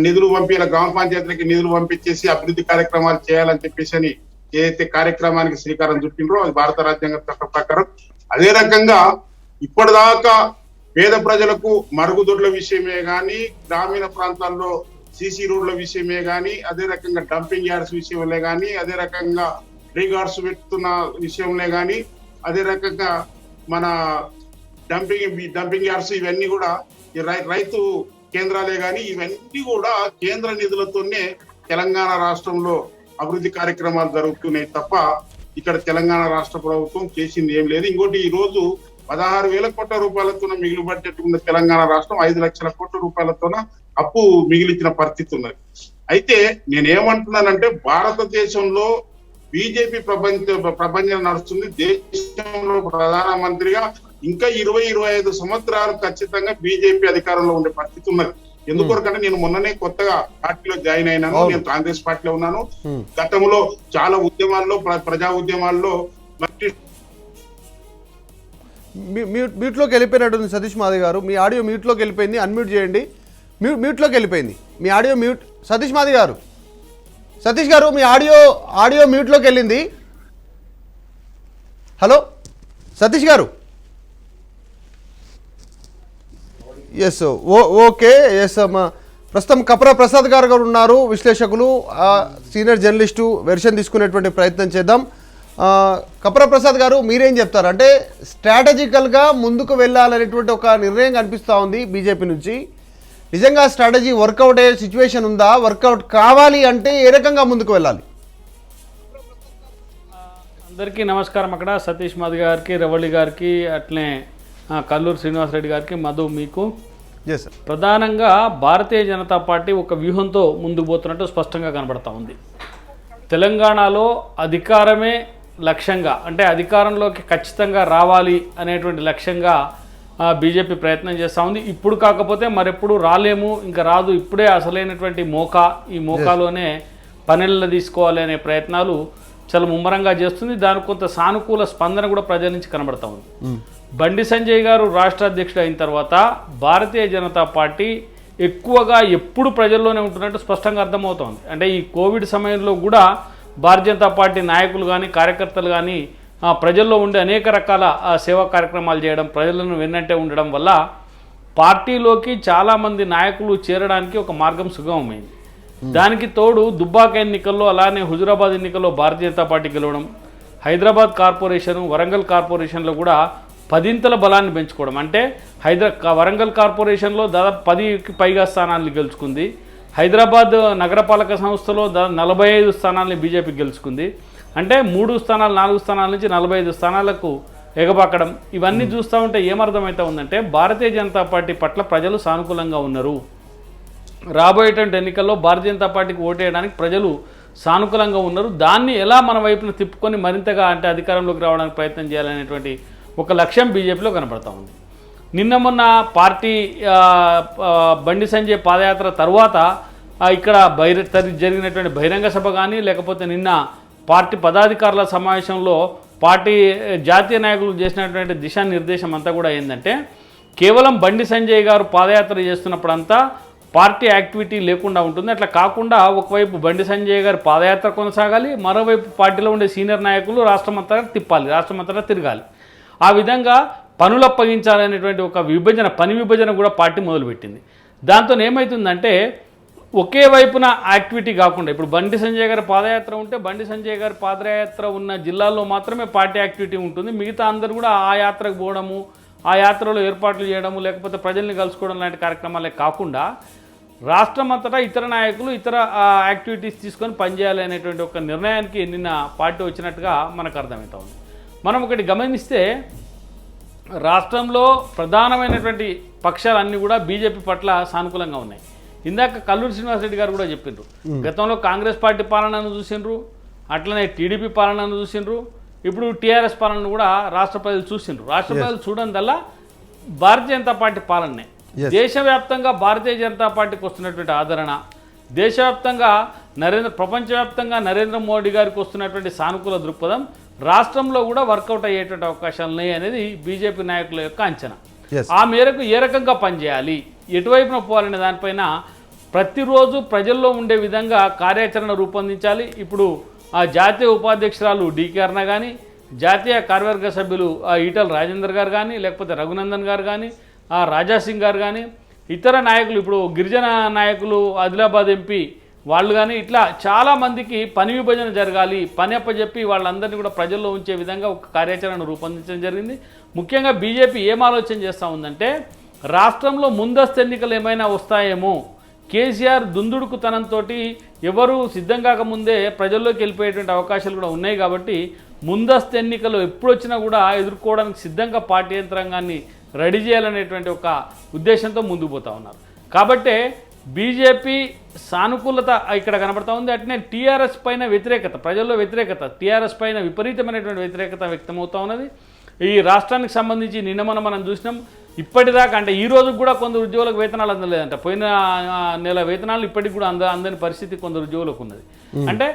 నిధులు పంపించాల, గ్రామ పంచాయతీలకి నిధులు పంపించేసి అభివృద్ధి కార్యక్రమాలు చేయాలని చెప్పేసి అని ఏదైతే కార్యక్రమానికి శ్రీకారం చుట్టిండ్రో అది భారత రాజ్యాంగ చట్టం ప్రకారం. అదే రకంగా ఇప్పటిదాకా పేద ప్రజలకు మరుగుదొడ్ల విషయమే గాని, గ్రామీణ ప్రాంతాల్లో సిసి రోడ్ల విషయమే గాని, అదే రకంగా డంపింగ్ యార్డ్స్ విషయంలో గాని, అదే రకంగా రీగార్డ్స్ పెడుతున్న విషయంలో గాని, అదే రకంగా మన డంపింగ్ యార్డ్స్ ఇవన్నీ కూడా రైతు కేంద్రాలే గాని ఇవన్నీ కూడా కేంద్ర నిధులతోనే తెలంగాణ రాష్ట్రంలో అభివృద్ధి కార్యక్రమాలు జరుగుతున్నాయి తప్ప ఇక్కడ తెలంగాణ రాష్ట్ర ప్రభుత్వం చేసింది ఏం లేదు. ఇంకోటి ఈ రోజు 16,000 కోట్ల రూపాయలతో మిగిలి బడ్జెట్ ఉన్న తెలంగాణ రాష్ట్రం 5 లక్షల కోట్ల రూపాయలతోన అప్పు మిగిలించిన పరిస్థితి ఉన్నది. అయితే నేనేమంటున్నానంటే భారతదేశంలో బీజేపీ ప్రపంచం నడుస్తుంది. దేశంలో ప్రధానమంత్రిగా ఇంకా 20-25 సంవత్సరాలు ఖచ్చితంగా బీజేపీ అధికారంలో ఉండే పరిస్థితి ఉన్నది. ఎందుకొరకంటే నేను మొన్ననే కొత్తగా పార్టీలో జాయిన్ అయినాను. నేను కాంగ్రెస్ పార్టీలో ఉన్నాను. గతంలో చాలా ఉద్యమాల్లో ప్రజా ఉద్యమాల్లో మ్యూట్లోకి వెళ్ళిపోయినట్టుంది సతీష్ మాధవ్ గారు. మీ ఆడియో మ్యూట్లోకి వెళ్ళిపోయింది, అన్మ్యూట్ చేయండి. మ్యూట్లోకి వెళ్ళిపోయింది మీ ఆడియో. మ్యూట్ సతీష్ మాధవ్ గారు, సతీష్ గారు మీ ఆడియో మ్యూట్లోకి వెళ్ళింది. హలో సతీష్ గారు. ఎస్ ఓకే ఎస్ ప్రస్తుతం కపరా ప్రసాద్ గారు ఉన్నారు, విశ్లేషకులు, సీనియర్ జర్నలిస్టు. వెర్షన్ తీసుకునేటువంటి ప్రయత్నం చేద్దాం. కపరా ప్రసాద్ గారు మీరేం చెప్తారు? అంటే స్ట్రాటజికల్గా ముందుకు వెళ్ళాలనేటువంటి ఒక నిర్ణయం కనిపిస్తూ ఉంది బీజేపీ నుంచి. నిజంగా స్ట్రాటజీ వర్కౌట్ అయ్యే సిచ్యువేషన్ ఉందా? వర్కౌట్ కావాలి అంటే ఏ రకంగా ముందుకు వెళ్ళాలి? అందరికీ నమస్కారం. అక్కడ సతీష్ మాధవ్ గారికి, రవళి గారికి, అట్లే కల్లూరు శ్రీనివాసరెడ్డి గారికి, మధు మీకు. ప్రధానంగా భారతీయ జనతా పార్టీ ఒక వ్యూహంతో ముందుకు పోతున్నట్టు స్పష్టంగా కనబడతా ఉంది. తెలంగాణలో అధికారమే లక్ష్యంగా, అంటే అధికారంలోకి ఖచ్చితంగా రావాలి అనేటువంటి లక్ష్యంగా బీజేపీ ప్రయత్నం చేస్తూ ఉంది. ఇప్పుడు కాకపోతే మరెప్పుడు రాలేము, ఇంకా రాదు, ఇప్పుడే అసలైనటువంటి ఈ మోకాలోనే పనులను తీసుకోవాలి అనే ప్రయత్నాలు చాలా ముమ్మరంగా చేస్తుంది. దానికి కొంత సానుకూల స్పందన కూడా ప్రజల నుంచి కనబడతా ఉంది. బండి సంజయ్ గారు రాష్ట్ర అధ్యక్షుడు అయిన తర్వాత భారతీయ జనతా పార్టీ ఎక్కువగా ఎప్పుడు ప్రజల్లోనే ఉంటున్నట్టు స్పష్టంగా అర్థమవుతోంది. అంటే ఈ కోవిడ్ సమయంలో కూడా భారతీయ జనతా పార్టీ నాయకులు కానీ, కార్యకర్తలు కానీ ప్రజల్లో ఉండే అనేక రకాల సేవా కార్యక్రమాలు చేయడం, ప్రజలను వెన్నంటే ఉండడం వల్ల పార్టీలోకి చాలామంది నాయకులు చేరడానికి ఒక మార్గం సుగమమైంది. దానికి తోడు దుబ్బాక ఎన్నికల్లో, అలానే హుజురాబాద్ ఎన్నికల్లో భారతీయ జనతా పార్టీ గెలవడం, హైదరాబాద్ కార్పొరేషన్, వరంగల్ కార్పొరేషన్లో కూడా 10ంతల బలాన్ని పెంచుకోవడం. అంటే వరంగల్ కార్పొరేషన్లో దాదాపు 10కి పైగా స్థానాలను గెలుచుకుంది. హైదరాబాద్ నగరపాలక సంస్థలో 45 స్థానాలని బీజేపీ గెలుచుకుంది. అంటే 3 స్థానాలు 4 స్థానాల నుంచి 45 స్థానాలకు ఎగబాకడం. ఇవన్నీ చూస్తూ ఉంటే ఏమర్థమవుతా ఉందంటే భారతీయ జనతా పార్టీ పట్ల ప్రజలు సానుకూలంగా ఉన్నారు. రాబోయేటువంటి ఎన్నికల్లో భారతీయ జనతా పార్టీకి ఓటేయడానికి ప్రజలు సానుకూలంగా ఉన్నారు. దాన్ని ఎలా మన వైపున తిప్పుకొని మరింతగా అంటే అధికారంలోకి రావడానికి ప్రయత్నం చేయాలనేటువంటి ఒక లక్ష్యం బీజేపీలో కనపడతా ఉంది. నిన్న మొన్న పార్టీ బండి సంజయ్ పాదయాత్ర తర్వాత ఇక్కడ జరిగినటువంటి బహిరంగ సభ కానీ, లేకపోతే నిన్న పార్టీ పదాధికారుల సమావేశంలో పార్టీ జాతీయ నాయకులు చేసినటువంటి దిశానిర్దేశం అంతా కూడా ఏంటంటే కేవలం బండి సంజయ్ గారు పాదయాత్ర చేస్తున్నప్పుడంతా పార్టీ యాక్టివిటీ లేకుండా ఉంటుంది. అట్లా కాకుండా ఒకవైపు బండి సంజయ్ గారు పాదయాత్ర కొనసాగాలి, మరోవైపు పార్టీలో ఉండే సీనియర్ నాయకులు రాష్ట్రమంతటా తిప్పాలి, రాష్ట్రమంతటా తిరగాలి. ఆ విధంగా పనులు అప్పగించాలనేటువంటి ఒక పని విభజన కూడా పార్టీ మొదలుపెట్టింది. దాంతో ఏమవుతుందంటే ఒకే వైపున యాక్టివిటీ కాకుండా, ఇప్పుడు బండి సంజయ్ గారి పాదయాత్ర ఉంటే బండి సంజయ్ గారి పాదయాత్ర ఉన్న జిల్లాల్లో మాత్రమే పార్టీ యాక్టివిటీ ఉంటుంది. మిగతా అందరూ కూడా ఆ యాత్రకు పోవడము, ఆ యాత్రలో ఏర్పాట్లు చేయడము, లేకపోతే ప్రజల్ని కలుసుకోవడం లాంటి కార్యక్రమాలే కాకుండా రాష్ట్రం అంతటా ఇతర నాయకులు ఇతర యాక్టివిటీస్ తీసుకొని పనిచేయాలి అనేటువంటి ఒక నిర్ణయానికి నిన్న పార్టీ వచ్చినట్టుగా మనకు అర్థమవుతా ఉంది. మనం ఒకటి గమనిస్తే రాష్ట్రంలో ప్రధానమైనటువంటి పక్షాలన్నీ కూడా బీజేపీ పట్ల సానుకూలంగా ఉన్నాయి. ఇందాక కల్లూరు శ్రీనివాసరెడ్డి గారు కూడా చెప్పిండ్రు, గతంలో కాంగ్రెస్ పార్టీ పాలనను చూసిండ్రు, అట్లనే టీడీపీ పాలనను చూసిండ్రు, ఇప్పుడు టీఆర్ఎస్ పాలనను కూడా రాష్ట్ర ప్రజలు చూసిండ్రు. రాష్ట్ర ప్రజలు చూడడం వల్ల భారతీయ జనతా పార్టీ పాలనే దేశవ్యాప్తంగా భారతీయ జనతా పార్టీకి వస్తున్నటువంటి ఆదరణ, దేశవ్యాప్తంగా ప్రపంచవ్యాప్తంగా నరేంద్ర మోడీ గారికి వస్తున్నటువంటి సానుకూల దృక్పథం రాష్ట్రంలో కూడా వర్కౌట్ అయ్యేటువంటి అవకాశాలు ఉన్నాయి అనేది బీజేపీ నాయకుల యొక్క అంచనా. ఆ మేరకు ఏ రకంగా పనిచేయాలి, ఎటువైపున పోవాలనే దానిపైన ప్రతిరోజు ప్రజల్లో ఉండే విధంగా కార్యాచరణ రూపొందించాలి. ఇప్పుడు ఆ జాతీయ ఉపాధ్యక్షురాలు డీకే అరుణ కానీ, జాతీయ కార్యవర్గ సభ్యులు ఈటల రాజేందర్ గారు కానీ, లేకపోతే రఘునందన్ గారు కానీ, రాజాసింగ్ గారు కానీ, ఇతర నాయకులు ఇప్పుడు గిరిజన నాయకులు ఆదిలాబాద్ ఎంపీ వాళ్ళు కానీ, ఇట్లా చాలామందికి పని విభజన జరగాలి, పని అప్పచెప్పి వాళ్ళందరినీ కూడా ప్రజల్లో ఉంచే విధంగా ఒక కార్యాచరణ రూపొందించడం జరిగింది. ముఖ్యంగా బీజేపీ ఏం ఆలోచన చేస్తూ ఉందంటే, రాష్ట్రంలో ముందస్తు ఎన్నికలు ఏమైనా వస్తాయేమో, కేసీఆర్ దుందుడుకుతనంతో ఎవరు సిద్ధం కాకముందే ప్రజల్లోకి వెళ్ళిపోయేటువంటి అవకాశాలు కూడా ఉన్నాయి కాబట్టి ముందస్తు ఎన్నికలు ఎప్పుడు వచ్చినా కూడా ఎదుర్కోవడానికి సిద్ధంగా పార్టీ యంత్రాంగాన్ని రెడీ చేయాలనేటువంటి ఒక ఉద్దేశంతో ముందుకు పోతా ఉన్నారు. కాబట్టే బీజేపీ సానుకూలత ఇక్కడ కనబడతా ఉంది. అట్నే టీఆర్ఎస్ పైన వ్యతిరేకత, ప్రజల్లో వ్యతిరేకత, టీఆర్ఎస్ పైన విపరీతమైనటువంటి వ్యతిరేకత వ్యక్తమవుతా ఉన్నది. ఈ రాష్ట్రానికి సంబంధించి నిన్న మనం చూసినాం, ఇప్పటిదాకా అంటే ఈ రోజుకు కూడా కొందరు ఉద్యోగులకు వేతనాలు అందలేదంట. పోయిన నెల వేతనాలు ఇప్పటికి కూడా అందని పరిస్థితి కొందరు ఉద్యోగులకు ఉన్నది. అంటే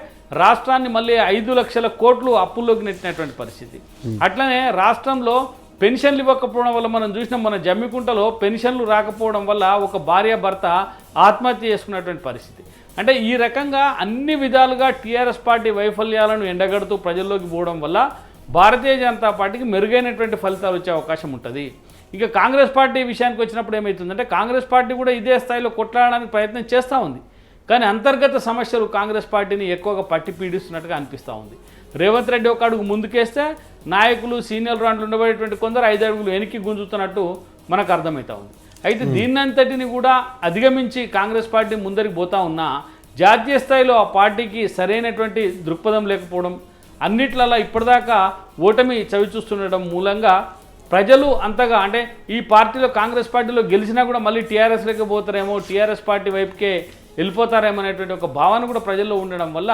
రాష్ట్రాన్ని మళ్ళీ 5 లక్షల కోట్లు అప్పుల్లోకి నెట్టినటువంటి పరిస్థితి. అట్లనే రాష్ట్రంలో పెన్షన్లు ఇవ్వకపోవడం వల్ల మనం చూసినాం, మన జమ్మికుంటలో పెన్షన్లు రాకపోవడం వల్ల ఒక భార్య భర్త ఆత్మహత్య చేసుకున్నటువంటి పరిస్థితి. అంటే ఈ రకంగా అన్ని విధాలుగా టీఆర్ఎస్ పార్టీ వైఫల్యాలను ఎండగడుతూ ప్రజల్లోకి పోవడం వల్ల భారతీయ జనతా పార్టీకి మెరుగైనటువంటి ఫలితాలు వచ్చే అవకాశం ఉంటుంది. ఇక కాంగ్రెస్ పార్టీ విషయానికి వచ్చినప్పుడు ఏమవుతుందంటే, కాంగ్రెస్ పార్టీ కూడా ఇదే స్థాయిలో కొట్లాడడానికి ప్రయత్నం చేస్తూ ఉంది. కానీ అంతర్గత సమస్యలు కాంగ్రెస్ పార్టీని ఎక్కువగా పట్టి పీడిస్తున్నట్టుగా అనిపిస్తూ ఉంది. రేవంత్ రెడ్డి ఒక అడుగు ముందుకేస్తే నాయకులు సీనియర్ రాండ్లు ఉండబడేటువంటి కొందరు 5 అడుగులు వెనక్కి గుంజుతున్నట్టు మనకు అర్థమవుతా ఉంది. అయితే దీన్నంతటిని కూడా అధిగమించి కాంగ్రెస్ పార్టీ ముందరికి పోతా ఉన్నా జాతీయ స్థాయిలో ఆ పార్టీకి సరైనటువంటి దృక్పథం లేకపోవడం, అన్నిట్లలో ఇప్పటిదాకా ఓటమి చవిచూస్తుండడం మూలంగా ప్రజలు అంతగా అంటే ఈ పార్టీలో కాంగ్రెస్ పార్టీలో గెలిచినా కూడా మళ్ళీ టీఆర్ఎస్లోకి పోతారేమో, టీఆర్ఎస్ పార్టీ వైపుకే వెళ్ళిపోతారేమో అనేటువంటి ఒక భావన కూడా ప్రజల్లో ఉండడం వల్ల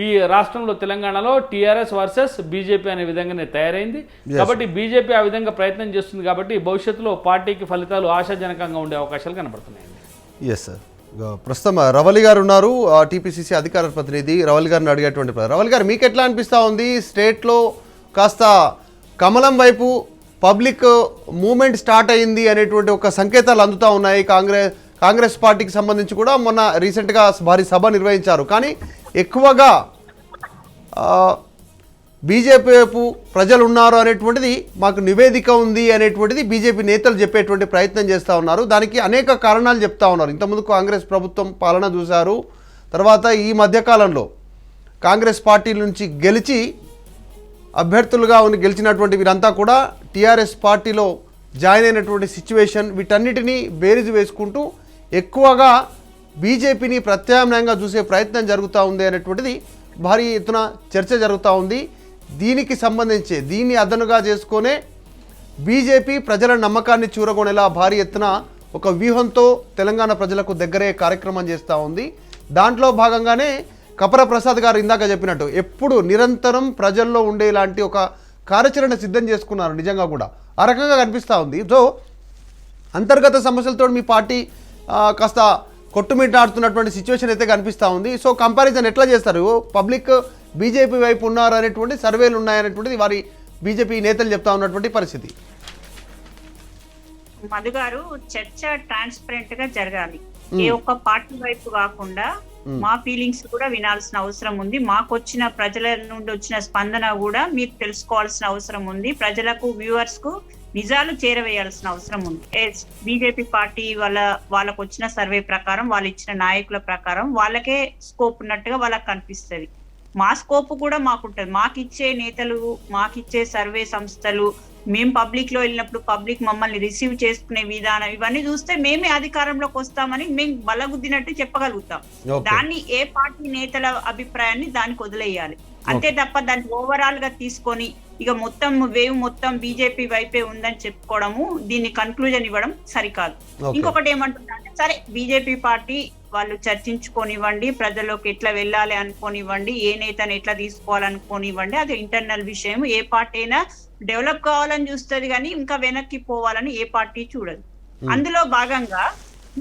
ఈ రాష్ట్రంలో తెలంగాణలో టీఆర్ఎస్ వర్సెస్ బీజేపీ అనే విధంగానే తయారైంది. కాబట్టి బీజేపీ ఆ విధంగా ప్రయత్నం చేస్తుంది కాబట్టి భవిష్యత్తులో పార్టీకి ఫలితాలు ఆశాజనకంగా ఉండే అవకాశాలు కనబడుతున్నాయండి. Yes sir. ప్రస్తుతం రవలి గారు ఉన్నారు, టీపీసీసీ అధికార ప్రతినిధి. రవలి గారిని అడిగేటువంటి రవలి గారు, మీకు ఎట్లా అనిపిస్తూ ఉంది? స్టేట్లో కాస్త కమలం వైపు పబ్లిక్ మూమెంట్ స్టార్ట్ అయింది అనేటువంటి ఒక సంకేతాలు అందుతూ ఉన్నాయి. కాంగ్రెస్ పార్టీకి సంబంధించి కూడా మొన్న రీసెంట్గా భారీ సభ నిర్వహించారు. కానీ ఎక్కువగా బీజేపీ వైపు ప్రజలు ఉన్నారు అనేటువంటిది మాకు నివేదిక ఉంది అనేటువంటిది బీజేపీ నేతలు చెప్పేటువంటి ప్రయత్నం చేస్తూ ఉన్నారు. దానికి అనేక కారణాలు చెప్తా ఉన్నారు. ఇంతకుముందు కాంగ్రెస్ ప్రభుత్వం పాలన చూశారు, తర్వాత ఈ మధ్యకాలంలో కాంగ్రెస్ పార్టీ నుంచి గెలిచి అభ్యర్థులుగా గెలిచినటువంటి వీరంతా కూడా టీఆర్ఎస్ పార్టీలో జాయిన్ అయినటువంటి సిచ్యువేషన్, వీటన్నిటినీ బేరీజు వేసుకుంటూ ఎక్కువగా బీజేపీని ప్రత్యామ్నాయంగా చూసే ప్రయత్నం జరుగుతూ ఉంది అనేటువంటిది భారీ ఎత్తున చర్చ జరుగుతూ ఉంది. దీనికి సంబంధించి దీన్ని అదనుగా చేసుకునే బీజేపీ ప్రజల నమ్మకాన్ని చూరగొనేలా భారీ ఎత్తున ఒక వ్యూహంతో తెలంగాణ ప్రజలకు దగ్గరే కార్యక్రమం చేస్తూ ఉంది. దాంట్లో భాగంగానే కపర ప్రసాద్ గారు ఇందాక చెప్పినట్టు ఎప్పుడు నిరంతరం ప్రజల్లో ఉండేలాంటి ఒక కార్యాచరణ సిద్ధం చేసుకున్నారు. నిజంగా కూడా ఆ రకంగా కనిపిస్తూ ఉంది. సో అంతర్గత సమస్యలతో మీ పార్టీ కాస్త కొట్టుమిట్టాడుతున్నటువంటి సిచ్యువేషన్ అయితే కనిపిస్తూ ఉంది. సో కంపారిజన్ ఎట్లా చేస్తారు? పబ్లిక్ బీజేపీ వైపు ఉన్నారు అనేటువంటి సర్వేలు ఉన్నాయనేటువంటిది వారి బీజేపీ నేతలు చెప్తా ఉన్నటువంటి పరిస్థితి. మధు గారు, చర్చ ట్రాన్స్పరెంట్ గా జరగాలి. ఏ ఒక్క పార్టీ వైపు కాకుండా మా ఫీలింగ్స్ కూడా వినాల్సిన అవసరం ఉంది. మాకు వచ్చిన ప్రజల నుండి వచ్చిన స్పందన కూడా మీరు తెలుసుకోవాల్సిన అవసరం ఉంది. ప్రజలకు, వ్యూవర్స్ కు నిజాలు చేరవేయాల్సిన అవసరం ఉంది. బీజేపీ పార్టీ వాళ్ళకు వచ్చిన సర్వే ప్రకారం, వాళ్ళు ఇచ్చిన నాయకుల ప్రకారం వాళ్ళకే స్కోప్ ఉన్నట్టుగా వాళ్ళకి కనిపిస్తుంది. మా స్కోప్ కూడా మాకుంటది. మాకిచ్చే నేతలు, మాకిచ్చే సర్వే సంస్థలు, మేము పబ్లిక్ లో వెళ్ళినప్పుడు పబ్లిక్ మమ్మల్ని రిసీవ్ చేసుకునే విధానం, ఇవన్నీ చూస్తే మేమే అధికారంలోకి వస్తామని మేము బలగుద్దినట్టు చెప్పగలుగుతాం. దాన్ని ఏ పార్టీ నేతల అభిప్రాయాన్ని దానికి వదిలేయాలి అంతే తప్ప దాన్ని ఓవరాల్ గా తీసుకొని ఇక మొత్తం వేవ్ మొత్తం బీజేపీ వైపే ఉందని చెప్పుకోవడము, దీన్ని కన్క్లూజన్ ఇవ్వడం సరికాదు. ఇంకొకటి ఏమంటున్నారంటే, సరే బీజేపీ పార్టీ వాళ్ళు చర్చించుకోనివ్వండి, ప్రజల్లోకి ఎట్లా వెళ్ళాలి అనుకోనివ్వండి, ఏ నేతను ఎట్లా తీసుకోవాలనుకోనివ్వండి, అది ఇంటర్నల్ విషయం. ఏ పార్టీ అయినా డెవలప్ కావాలని చూస్తుంది కానీ ఇంకా వెనక్కి పోవాలని ఏ పార్టీ చూడదు. అందులో భాగంగా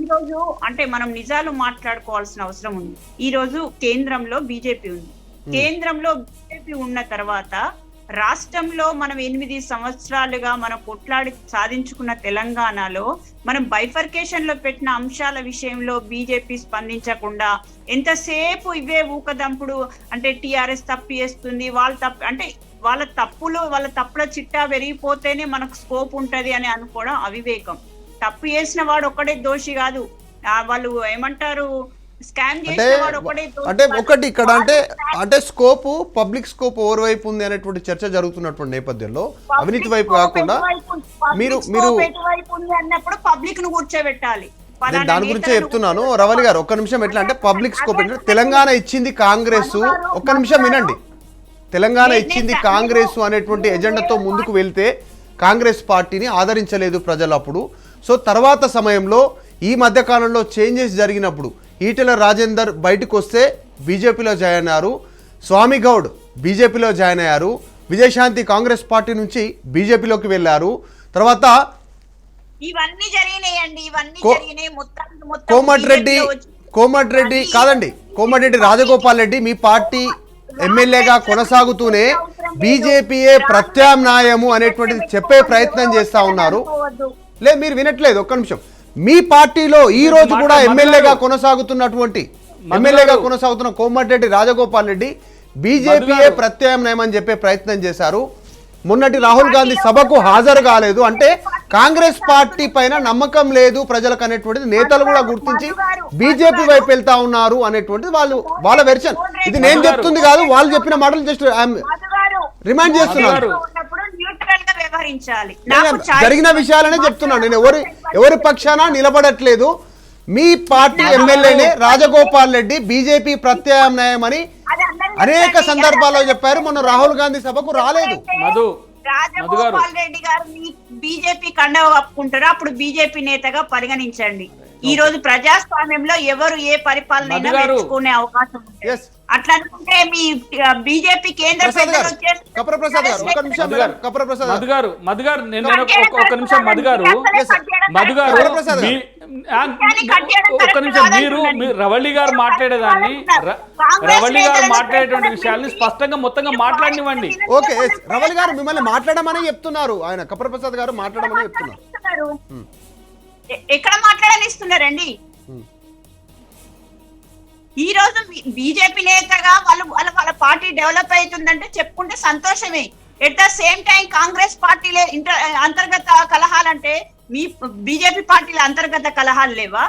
ఈ రోజు అంటే మనం నిజాలు మాట్లాడుకోవాల్సిన అవసరం ఉంది. ఈ రోజు కేంద్రంలో బీజేపీ ఉంది. కేంద్రంలో బీజేపీ ఉన్న తర్వాత రాష్ట్రంలో మనం 8 సంవత్సరాలుగా మనం కొట్లాడి సాధించుకున్న తెలంగాణలో మనం బైఫర్కేషన్ లో పెట్టిన అంశాల విషయంలో బీజేపీ స్పందించకుండా ఎంతసేపు ఇవే ఊకదంపుడు, అంటే టిఆర్ఎస్ తప్పు చేస్తుంది, అంటే వాళ్ళ తప్పుల చిట్టా పెరిగిపోతేనే మనకు స్కోప్ ఉంటది అని అనుకోవడం అవివేకం. తప్పు చేసిన వాడు ఒక్కడే దోషి కాదు, వాళ్ళు ఏమంటారు స్కామ్ చేసిన వాడు ఒక్కడే దోషి అంటే కాదు. ఒకటి ఇక్కడ అంటే స్కోప్ పబ్లిక్ స్కోప్ ఓవర్ వైపు ఉంది అనేటువంటి చర్చ జరుగుతున్నటువంటి నేపథ్యంలో అవినీతి వైపు కాకుండా మీరు ఎటువైపు ఉంది అన్నప్పుడు పబ్లిక్ ను కూర్చోబెట్టాలి. నేను దాని గురించే చెప్తున్నాను. రవలి గారు ఒక్క నిమిషం, ఎట్లా అంటే పబ్లిక్ స్కోప్ అంటే తెలంగాణ ఇచ్చింది కాంగ్రెస్, ఒక్క నిమిషం వినండి. తెలంగాణ ఇచ్చింది కాంగ్రెస్ అనేటువంటి ఎజెండాతో ముందుకు వెళ్తే కాంగ్రెస్ పార్టీని ఆదరించలేదు ప్రజలు అప్పుడు. సో తర్వాత సమయంలో ఈ మధ్య కాలంలో చేంజెస్ జరిగినప్పుడు ఈటెల రాజేందర్ బయటకు వస్తే బీజేపీలో జాయిన్ అయ్యారు, స్వామి గౌడ్ బీజేపీలో జాయిన్ అయ్యారు, విజయశాంతి కాంగ్రెస్ పార్టీ నుంచి బీజేపీలోకి వెళ్ళారు. తర్వాత ఇవన్నీ జరిగినాయండి, ఇవన్నీ జరిగినాయి. కోమటిరెడ్డి కాదండి, కోమటిరెడ్డి రాజగోపాల్ రెడ్డి మీ పార్టీ ఎమ్మెల్యేగా కొనసాగుతూనే బీజేపీయే ప్రత్యామ్నాయము అనేటువంటిది చెప్పే ప్రయత్నం చేస్తా ఉన్నారు. మీరు వినట్లేదు. ఒక్క నిమిషం. మీ పార్టీలో ఈ రోజు కూడా ఎమ్మెల్యేగా కొనసాగుతున్న కోమటిరెడ్డి రాజగోపాల్ రెడ్డి బీజేపీయే ప్రత్యామ్నాయం అని చెప్పే ప్రయత్నం చేశారు. మొన్నటి రాహుల్ గాంధీ సభకు హాజరు కాలేదు అంటే కాంగ్రెస్ పార్టీ పైన నమ్మకం లేదు ప్రజలకు అనేటువంటిది నేతలు కూడా గుర్తించి బీజేపీ వైపు వెళ్తా ఉన్నారు అనేటువంటిది వాళ్ళ వెర్షన్. ఇది నేను చెప్తుంది కాదు, వాళ్ళు చెప్పిన మాటలు జస్ట్ రిమైండ్ చేస్తున్నారు. జరిగిన విషయాలనే చెప్తున్నాను. నేను ఎవరి పక్షాన నిలబడట్లేదు. మీ పార్టీ ఎమ్మెల్యేనే రాజగోపాల్ రెడ్డి బీజేపీ ప్రత్యామ్నాయం అని అనేక సందర్భాల్లో చెప్పారు. మొన్న రాహుల్ గాంధీ సభకు రాలేదు. రాజగోపాల్ రెడ్డి గారు బీజేపీ కండవ కప్పుకుంటారో అప్పుడు బీజేపీ నేతగా పరిగణించండి. ఈ రోజు ప్రజాస్వామ్యంలో ఎవరు ఏ పరిపాలన మెచ్చుకునే అవకాశం ఉంది. అట్లా అనుకుంటే మీ బీజేపీ కేంద్ర మీరు రవళి గారు మాట్లాడేదాన్ని, రవళి గారు మాట్లాడేటువంటి విషయాల్ని స్పష్టంగా మొత్తంగా మాట్లాడినివ్వండి. ఓకే, రవళి గారు మిమ్మల్ని మాట్లాడమని చెప్తున్నారు, ఆయన కప్రప్రసాద్ గారు మాట్లాడమని చెప్తున్నారు. ఎక్కడ మాట్లాడనిస్తున్నారండి? ఈ రోజు బీజేపీ నేతగా వాళ్ళ పార్టీ డెవలప్ అవుతుందంటే చెప్పుకుంటే సంతోషమే. At the same time Congress పార్టీలే అంతర్గత కలహాలంటే మీ బీజేపీ పార్టీల అంతర్గత కలహాలు లేవా?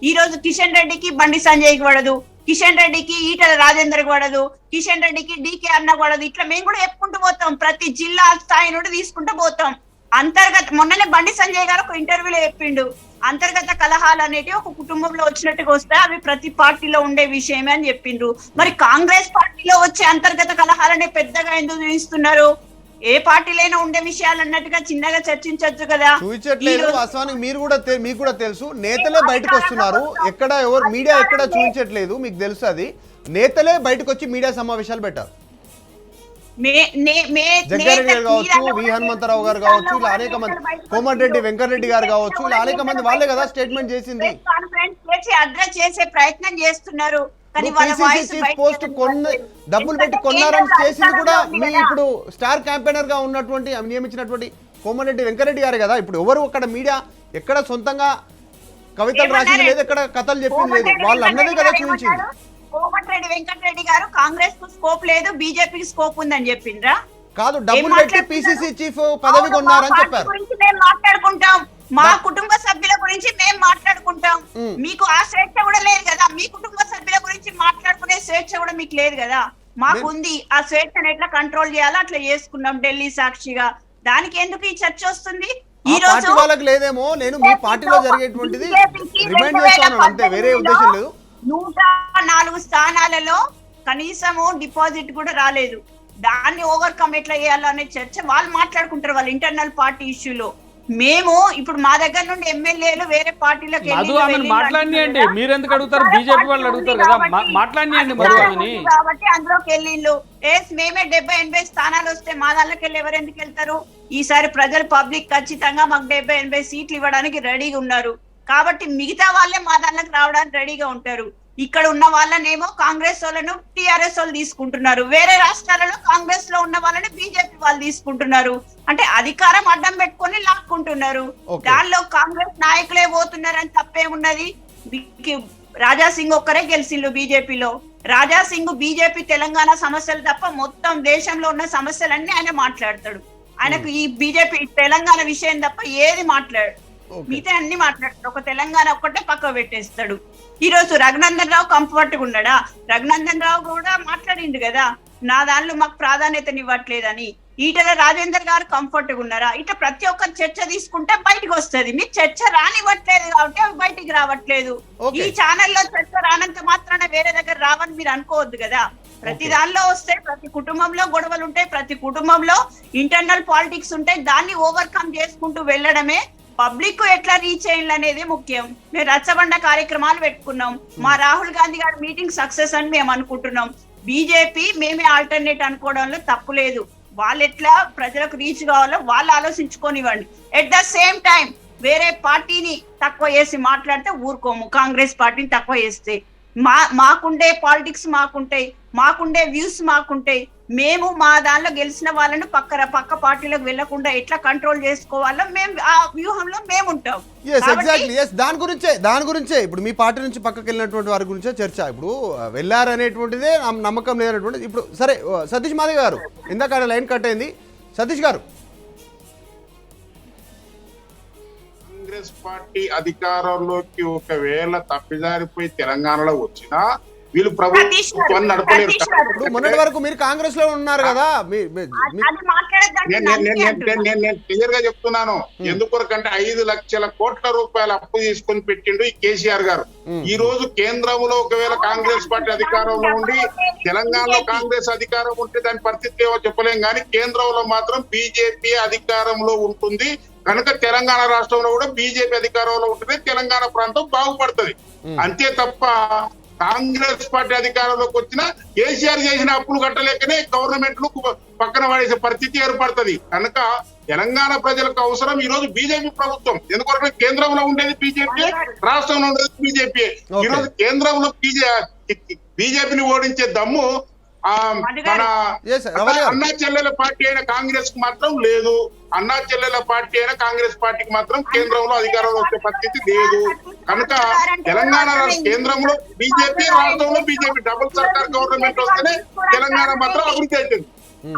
ఈ రోజు కిషన్ రెడ్డికి బండి సంజయ్కి పడదు, కిషన్ రెడ్డికి ఈటల రాజేందర్కి పడదు, కిషన్ రెడ్డికి డీకే అన్న పడదు. ఇట్లా మేము కూడా చెప్పుకుంటూ పోతాం, ప్రతి జిల్లా స్థాయి నుండి తీసుకుంటూ పోతాం. మొన్ననే బండి సంజయ్ గారు ఒక ఇంటర్వ్యూలో చెప్పిండు, అంతర్గత కలహాలు అనేటివి ఒక కుటుంబంలో వచ్చినట్టుగా వస్తే అవి ప్రతి పార్టీలో ఉండే విషయమే అని చెప్పిండ్రు. మరి కాంగ్రెస్ పార్టీలో వచ్చే అంతర్గత కలహాలనే పెద్దగా ఎందుకు చూపిస్తున్నారు? ఏ పార్టీలైనా ఉండే విషయాలు అన్నట్టుగా చిన్నగా చర్చించవచ్చు కదా. చూపించట్లేదు వాస్తవానికి. మీకు కూడా తెలుసు, నేతలే బయటకు వస్తున్నారు. ఎక్కడ మీడియా ఎక్కడ చూపించట్లేదు, మీకు తెలుసు. అది నేతలే బయటకు వచ్చి మీడియా సమావేశాలు పెట్టారు. జగ్గారెడ్డి గారు కావచ్చు, వి హనుమంతరావు గారు కావచ్చు, ఇలా అనేక మంది, కోమటిరెడ్డి వెంకటరెడ్డి గారు కావచ్చు, ఇలా అనేక మంది వాళ్ళే కదా స్టేట్మెంట్ చేసింది. అడ్రస్ చేసే ప్రయత్నం చేస్తున్నారు. పోస్ట్ డబ్బులు పెట్టి కొన్నారని చేసింది కూడా మీ ఇప్పుడు స్టార్ క్యాంపెయినర్ గా ఉన్నటువంటి నియమించినటువంటి కోమటిరెడ్డి వెంకటరెడ్డి గారు కదా. ఇప్పుడు ఎవరు అక్కడ మీడియా ఎక్కడ సొంతంగా కవితలు రాసింది లేదు, ఎక్కడ కథలు చెప్పింది లేదు, వాళ్ళు అన్నదే కదా చూపించింది. కోమటిరెడ్డి వెంకటరెడ్డి గారు కాంగ్రెస్ కు స్కోప్ లేదు, బీజేపీకి స్కోప్ ఉందని చెప్పిండ్రా? కాదు, డబ్బులు పెట్టి పిసిసి చీఫ్ పదవి కొన్నారని చెప్పారు. మేము మాట్లాడుకుంటాం, మా కుటుంబ సభ్యుల గురించి మేము మాట్లాడుకుంటాం. మీకు ఆ స్వేచ్ఛ కూడా లేదు కదా, మీ కుటుంబ సభ్యుల గురించి మాట్లాడుకునే స్వేచ్ఛ కూడా మీకు లేదు కదా. మాకు ఉంది. ఆ స్వేచ్ఛను ఎట్లా కంట్రోల్ చేయాలో అట్లా చేసుకున్నాం ఢిల్లీ సాక్షిగా. దానికి ఎందుకు ఈ చర్చ వస్తుంది? ఈ రోజు వాళ్ళకి లేదేమో, నేను మీ పార్టీలో జరిగేటువంటిది రిమైండ్ చేస్తాను అంతే, వేరే ఉద్దేశం లేదు. 104 స్థానాలలో కనీసము డిపాజిట్ కూడా రాలేదు. దాన్ని ఓవర్కమ్ ఎట్లా చేయాలో అనే చర్చ వాళ్ళు మాట్లాడుకుంటారు వాళ్ళ ఇంటర్నల్ పార్టీ ఇష్యూలో. మేము ఇప్పుడు మా దగ్గర నుండి ఎమ్మెల్యేలు వేరే పార్టీలకు మాట్లాడియండి. మీరు ఎందుకు అడుగుతారు? బీజేపీ వాళ్ళు అడుగుతారు కదా, మాట్లాడియండి కాబట్టి అందులోకి వెళ్ళిండ్రు. మేమే 70-80 స్థానాలు వస్తే మా దాంట్లోకి వెళ్ళి ఎవరు ఎందుకు వెళ్తారు? ఈసారి ప్రజలు పబ్లిక్ ఖచ్చితంగా మాకు 70-80 సీట్లు ఇవ్వడానికి రెడీగా ఉన్నారు. కాబట్టి మిగతా వాళ్ళే మా దాంట్లోకి రావడానికి రెడీగా ఉంటారు. ఇక్కడ ఉన్న వాళ్ళనేమో కాంగ్రెస్ వాళ్ళను టిఆర్ఎస్ వాళ్ళు తీసుకుంటున్నారు, వేరే రాష్ట్రాలలో కాంగ్రెస్ లో ఉన్న వాళ్ళని బీజేపీ వాళ్ళు తీసుకుంటున్నారు. అంటే అధికారం అడ్డం పెట్టుకొని లాక్కుంటున్నారు. దానిలో కాంగ్రెస్ నాయకులే పోతున్నారని తప్పేమున్నది? రాజాసింగ్ ఒక్కరే గెలిచిండు బీజేపీలో. రాజాసింగ్ బీజేపీ తెలంగాణ సమస్యలు తప్ప మొత్తం దేశంలో ఉన్న సమస్యలన్నీ ఆయన మాట్లాడతాడు. ఆయనకు ఈ బీజేపీ తెలంగాణ విషయం తప్ప ఏది మాట్లాడు, మిగతా అన్ని మాట్లాడతాడు. ఒక తెలంగాణ ఒక్కటే పక్క పెట్టేస్తాడు. ఈ రోజు రఘునందన్ రావు కంఫర్ట్ గా ఉన్నాడా? రఘునందన్ రావు కూడా మాట్లాడిండు కదా, నా దానిలో మాకు ప్రాధాన్యతనివ్వట్లేదని. ఈటల రాజేందర్ గారు కంఫర్ట్ గా ఉన్నారా? ఇట్లా ప్రతి ఒక్క చర్చ తీసుకుంటే బయటకు వస్తుంది. మీరు చర్చ రానివ్వట్లేదు కాబట్టి అవి బయటికి రావట్లేదు. ఈ ఛానల్లో చర్చ రానంత మాత్రాన వేరే దగ్గర రావని మీరు అనుకోవద్దు కదా. ప్రతి దానిలో వస్తే ప్రతి కుటుంబంలో గొడవలు ఉంటాయి, ప్రతి కుటుంబంలో ఇంటర్నల్ పాలిటిక్స్ ఉంటాయి. దాన్ని ఓవర్కమ్ చేసుకుంటూ వెళ్ళడమే పబ్లిక్ ఎట్లా రీచ్ అయ్యింది అనేది ముఖ్యం. మేము రచ్చబండ కార్యక్రమాలు పెట్టుకున్నాం. మా రాహుల్ గాంధీ గారి మీటింగ్ సక్సెస్ అని మేము అనుకుంటున్నాం. బీజేపీ మేమే ఆల్టర్నేట్ అనుకోవడంలో తప్పు లేదు. వాళ్ళు ఎట్లా ప్రజలకు రీచ్ కావాలో వాళ్ళు ఆలోచించుకోనివ్వండి. ఎట్ ద సేమ్ టైం వేరే పార్టీని తక్కువ చేసి మాట్లాడితే ఊరుకోము. కాంగ్రెస్ పార్టీని తక్కువ చేస్తే మాకుండే పాలిటిక్స్ మాకుంటాయి, మాకుండే వ్యూస్ మాకుంటాయి. మేము మా దానిలో గెలిచిన వాళ్ళను పక్క పార్టీలకు వెళ్లకుండా ఎట్లా కంట్రోల్ చేసుకోవాలో మేము ఆ వ్యూహంలో మేము ఉంటాం. దాని గురించే ఇప్పుడు మీ పార్టీ నుంచి పక్కకి వెళ్ళినటువంటి వారి గురించే చర్చ. ఇప్పుడు వెళ్ళారనేటువంటిదే నమ్మకం లేనటువంటిది. ఇప్పుడు సరే, సతీష్ మాదిగ గారు ఇందాక లైన్ కట్ అయింది. సతీష్ గారు, కాంగ్రెస్ పార్టీ అధికారంలోకి ఒకవేళ తప్పిదారిపోయి తెలంగాణలో వచ్చినా వీళ్ళు ప్రభుత్వాన్ని నడపలేరు. మొన్నటి వరకు మీరు కాంగ్రెస్ లో ఉన్నారు కదా, నేను క్లియర్ గా చెప్తున్నాను. ఎందుకొరకంటే 5 లక్షల కోట్ల రూపాయల అప్పు తీసుకొని పెట్టిండు ఈ కేసీఆర్ గారు. ఈ రోజు కేంద్రంలో ఒకవేళ కాంగ్రెస్ పార్టీ అధికారంలో ఉండి తెలంగాణలో కాంగ్రెస్ అధికారం ఉంటే దాని పరిస్థితి ఏమో చెప్పలేం, కానీ కేంద్రంలో మాత్రం బీజేపీ అధికారంలో ఉంటుంది. కనుక తెలంగాణ రాష్ట్రంలో కూడా బీజేపీ అధికారంలో ఉంటేనే తెలంగాణ ప్రాంతం బాగుపడుతుంది. అంతే తప్ప కాంగ్రెస్ పార్టీ అధికారంలోకి వచ్చిన కేసీఆర్ చేసిన అప్పులు కట్టలేకనే గవర్నమెంట్ ను పక్కన పడేసే పరిస్థితి ఏర్పడుతుంది. కనుక తెలంగాణ ప్రజలకు అవసరం ఈ రోజు బీజేపీ ప్రభుత్వం. ఎందుకంటే కేంద్రంలో ఉండేది బీజేపీ, రాష్ట్రంలో ఉండేది బీజేపీ. ఈ రోజు కేంద్రంలో బీజేపీని ఓడించే దమ్ము మన అన్నా చెల్లెల పార్టీ అయిన కాంగ్రెస్ కు మాత్రం లేదు. అన్నా చెల్లెల పార్టీ అయిన కాంగ్రెస్ పార్టీకి మాత్రం కేంద్రంలో అధికారంలో వచ్చే పరిస్థితి లేదు. కనుక తెలంగాణ కేంద్రంలో బీజేపీ, రాష్ట్రంలో బీజేపీ డబుల్ సర్కార్ గవర్నమెంట్ వస్తేనే తెలంగాణ మాత్రం అభివృద్ధి అవుతుంది.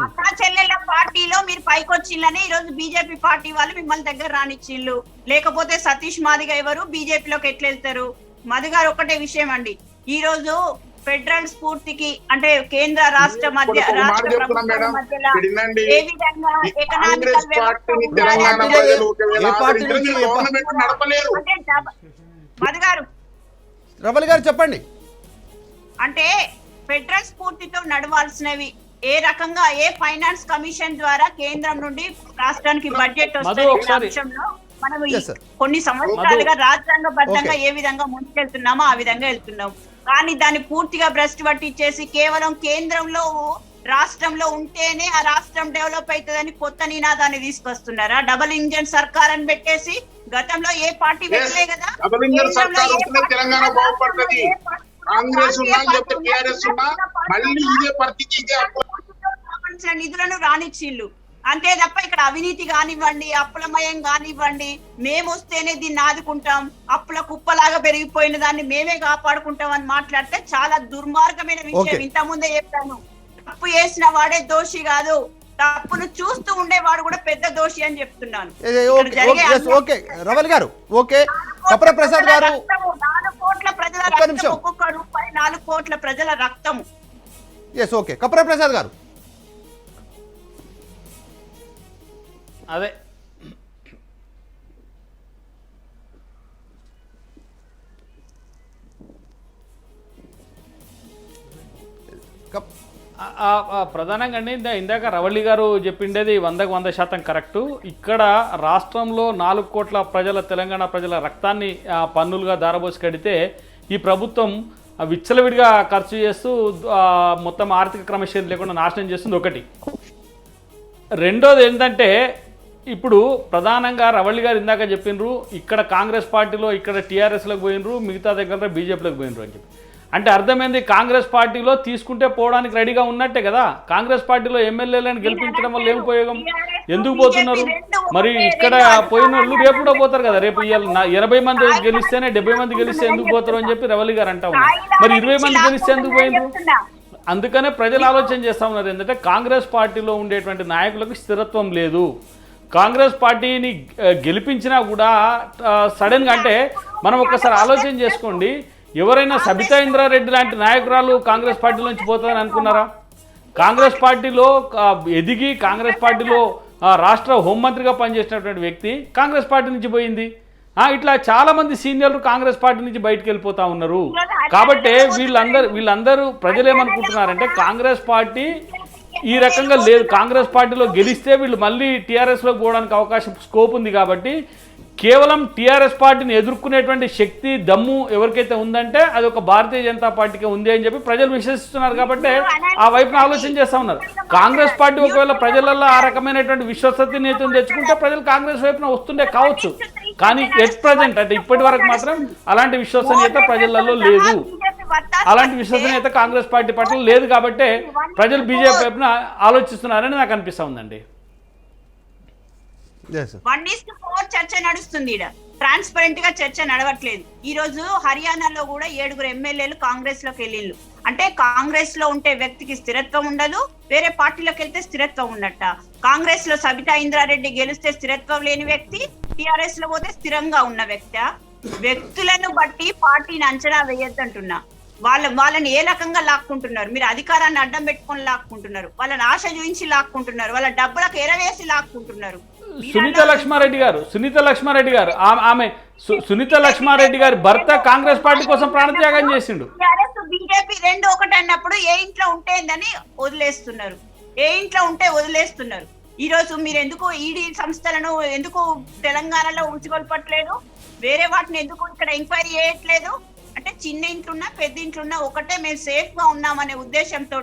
అన్నా చెల్లెల పార్టీలో మీరు పైకి వచ్చిందని ఈ రోజు బీజేపీ పార్టీ వాళ్ళు మిమ్మల్ని దగ్గర రానిచ్చిళ్ళు. లేకపోతే సతీష్ మాదిగ ఎవరు బీజేపీలోకి ఎట్లా వెళ్తారు? మధు గారు ఒకటే విషయం అండి, ఈ రోజు ఫెడరల్ స్ఫూర్తికి అంటే కేంద్ర రాష్ట్ర మధ్య రవలి గారు చెప్పండి. అంటే ఫెడరల్ స్ఫూర్తితో నడవాల్సినవి ఏ రకంగా ఏ ఫైనాన్స్ కమిషన్ ద్వారా కేంద్రం నుండి రాష్ట్రానికి బడ్జెట్ వస్తుందో మనం కొన్ని సంవత్సరాలుగా రాజ్యాంగబద్ధంగా ఏ విధంగా ముందుకెళ్తున్నామో ఆ విధంగా వెళ్తున్నాం. కానీ దాన్ని పూర్తిగా భ్రష్టు పట్టించేసి కేవలం కేంద్రంలో రాష్ట్రంలో ఉంటేనే ఆ రాష్ట్రం డెవలప్ అవుతుందని కొత్త నినాదాన్ని తీసుకొస్తున్నారా? డబుల్ ఇంజన్ సర్కార్ అని పెట్టేసి గతంలో ఏ పార్టీ పెట్టలే కదా. తెలంగాణ బాగుపడుతుంది. కాంగ్రెస్ ఉన్నా లేకపోతే టిఆర్ఎస్ ఉన్నా మళ్ళీ ఇదే పరిస్థితి. నిధులను రానిచ్చిళ్ళు అంతే తప్ప ఇక్కడ అవినీతి కానివ్వండి, అప్పులమయం కానివ్వండి, మేము వస్తేనే దీన్ని ఆదుకుంటాం, అప్పుల కుప్పలాగా పెరిగిపోయిన దాన్ని మేమే కాపాడుకుంటాం అని మాట్లాడితే చాలా దుర్మార్గమైన విషయం. ఇంత ముందే చెప్పాను, తప్పు చేసిన వాడే దోషి కాదు, తప్పును చూస్తూ ఉండేవాడు కూడా పెద్ద దోషి అని చెప్తున్నాను. 4 కోట్ల ప్రజల రక్తం, ఒక్కొక్క రూపాయి 4 కోట్ల ప్రజల రక్తము. కప్ర ప్రసాద్ గారు, అదే ప్రధానంగా అండి ఇందాక రవళి గారు చెప్పిండేది 100% కరెక్టు. ఇక్కడ రాష్ట్రంలో 4 కోట్ల ప్రజల తెలంగాణ ప్రజల రక్తాన్ని పన్నులుగా దారబోసి కడితే ఈ ప్రభుత్వం విచ్చలవిడిగా ఖర్చు చేస్తూ మొత్తం ఆర్థిక క్రమశీలత లేకుండా నాశనం చేస్తుంది ఒకటి. రెండోది ఏంటంటే ఇప్పుడు ప్రధానంగా రవళి గారు ఇందాక చెప్పినరు ఇక్కడ కాంగ్రెస్ పార్టీలో ఇక్కడ టీఆర్ఎస్లోకి పోయినరు, మిగతా దగ్గర బీజేపీలోకి పోయినరు అని చెప్పి. అంటే అర్థమైంది కాంగ్రెస్ పార్టీలో తీసుకుంటే పోవడానికి రెడీగా ఉన్నట్టే కదా. కాంగ్రెస్ పార్టీలో ఎమ్మెల్యేలను గెలిపించడం వల్ల ఏం ఉపయోగం? ఎందుకు పోతున్నారు? మరి ఇక్కడ పోయిన వాళ్ళు రేపు కూడా పోతారు కదా. రేపు 80 మంది గెలిస్తేనే 70 మంది గెలిస్తే ఎందుకు పోతారు అని చెప్పి రవళి గారు అంటా ఉన్నారు. మరి 20 మంది గెలిస్తే ఎందుకు పోయినరు? అందుకనే ప్రజలు ఆలోచన చేస్తూ ఉన్నారు ఏంటంటే కాంగ్రెస్ పార్టీలో ఉండేటువంటి నాయకులకు స్థిరత్వం లేదు. కాంగ్రెస్ పార్టీని గెలిపించినా కూడా సడన్గా అంటే మనం ఒక్కసారి ఆలోచన చేసుకోండి, ఎవరైనా సబితా ఇంద్రారెడ్డి లాంటి నాయకురాలు కాంగ్రెస్ పార్టీలో నుంచి పోతుందని అనుకున్నారా? కాంగ్రెస్ పార్టీలో ఎదిగి కాంగ్రెస్ పార్టీలో రాష్ట్ర హోంమంత్రిగా పనిచేసినటువంటి వ్యక్తి కాంగ్రెస్ పార్టీ నుంచి పోయింది. ఇట్లా చాలా మంది సీనియర్లు కాంగ్రెస్ పార్టీ నుంచి బయటకు వెళ్ళిపోతా ఉన్నారు. కాబట్టి వీళ్ళందరూ ప్రజలు ఏమనుకుంటున్నారంటే కాంగ్రెస్ పార్టీ ఈ రకంగా లేదు, కాంగ్రెస్ పార్టీలో గెలిస్తే వీళ్ళు మళ్ళీ టీఆర్ఎస్లో పోవడానికి అవకాశం స్కోప్ ఉంది. కాబట్టి కేవలం టీఆర్ఎస్ పార్టీని ఎదుర్కొనేటువంటి శక్తి దమ్ము ఎవరికైతే ఉందంటే అది ఒక భారతీయ జనతా పార్టీకి ఉంది అని చెప్పి ప్రజలు విశ్వసిస్తున్నారు. కాబట్టి ఆ వైపున ఆలోచన చేస్తూ ఉన్నారు. కాంగ్రెస్ పార్టీ ఒకవేళ ప్రజలలో ఆ రకమైనటువంటి విశ్వసనీయతను తెచ్చుకుంటే ప్రజలు కాంగ్రెస్ వైపున వస్తుండే కావచ్చు. కానీ ఎట్ ప్రజెంట్ అంటే ఇప్పటి వరకు మాత్రం అలాంటి విశ్వసనీయత ప్రజలలో లేదు. అలాంటి విశ్వసనీయత కాంగ్రెస్ పార్టీ పట్ల లేదు. కాబట్టి ప్రజలు బీజేపీ వైపున ఆలోచిస్తున్నారని నాకు అనిపిస్తూ ఉందండి. 1:4 చర్చ నడుస్తుంది. ట్రాన్స్పరెంట్ గా చర్చ నడవట్లేదు. ఈ రోజు హర్యానాలో కూడా 7 ఎమ్మెల్యేలు కాంగ్రెస్ లోకి వెళ్ళిండ్రు. అంటే కాంగ్రెస్ లో ఉంటే వ్యక్తికి స్థిరత్వం ఉండదు, వేరే పార్టీలోకి వెళ్తే స్థిరత్వం ఉన్నట్ట. కాంగ్రెస్ లో సబితా ఇంద్రారెడ్డి గెలిస్తే స్థిరత్వం లేని వ్యక్తి, టిఆర్ఎస్ లో పోతే స్థిరంగా ఉన్న వ్యక్తి. వ్యక్తులను బట్టి పార్టీని అంచనా వేయొద్దంటున్నా. వాళ్ళని ఏ రకంగా లాక్కుంటున్నారు? మీరు అధికారాన్ని అడ్డం పెట్టుకొని లాక్కుంటున్నారు, వాళ్ళని ఆశ చూపించి లాక్కుంటున్నారు, వాళ్ళ డబ్బులకు ఎరవేసి లాక్కుంటున్నారు. సునీత లక్ష్మారెడ్డి గారు ఆమె సునీత లక్ష్మారెడ్డి గారి భర్త కాంగ్రెస్ పార్టీ కోసం ప్రాణత్యాగం చేసిండు. బీజేపీ 2 ఒకటి అన్నప్పుడు ఏ ఇంట్లో ఉంటేందని వదిలేస్తున్నారు, ఏ ఇంట్లో ఉంటే వదిలేస్తున్నారు. ఈ రోజు మీరు ఎందుకు ఈడీ సంస్థలను ఎందుకు తెలంగాణలో ఉంచుకొల్పట్లేదు? వేరే వాటిని ఎందుకు ఇక్కడ ఎంక్వైరీ చేయట్లేదు? అంటే చిన్న ఇంట్లున్నా పెద్ద ఇంట్లున్నా ఒకటే, మేము సేఫ్ గా ఉన్నామనే ఉద్దేశంతో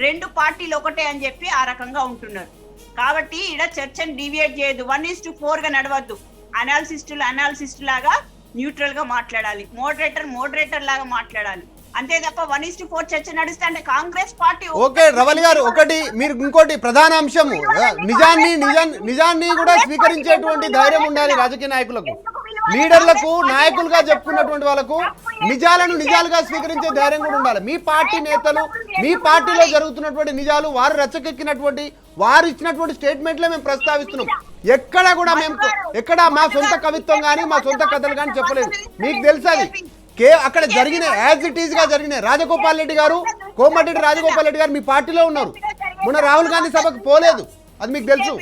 2 పార్టీలు ఒకటే అని చెప్పి ఆ రకంగా ఉంటున్నారు. కాబట్టి ఇక్కడ చర్చను డివియేట్ చేయదు. 1:4 గా నడవద్దు. అనాలిసిస్ట్ లాగా న్యూట్రల్ గా మాట్లాడాలి, మోడరేటర్ లాగా మాట్లాడాలి. అంతే తప్ప 1:4 చర్చ నడుస్తే అంటే కాంగ్రెస్ పార్టీ. ఓకే రవళి గారు, ఒకటి మీరు ఇంకోటి ప్రధాన అంశము నిజాన్ని కూడా స్వీకరించేటువంటి ధైర్యం ఉండాలి రాజకీయ నాయకులకు, లీడర్లకు, నాయకులుగా చెప్పుకున్నటువంటి వాళ్ళకు నిజాలుగా స్వీకరించే ధైర్యం కూడా ఉండాలి. మీ పార్టీ నేతలు, మీ పార్టీలో జరుగుతున్నటువంటి నిజాలు, వారు రెచ్చకెక్కినటువంటి వారు ఇచ్చినటువంటి స్టేట్మెంట్లే మేము ప్రస్తావిస్తున్నాం. ఎక్కడ కూడా ఎక్కడ మా సొంత కవిత్వం కానీ మా సొంత కథలు కానీ చెప్పలేదు. మీకు తెలుసు అది అక్కడ జరిగిన యాజ్ ఇట్ ఈజ్ గా జరిగిన. రాజగోపాల్ రెడ్డి గారు, కోమటిరెడ్డి రాజగోపాల్ రెడ్డి గారు మీ పార్టీలో ఉన్నారు, మొన్న రాహుల్ గాంధీ సభకు పోలేదు, అది మీకు తెలుసు.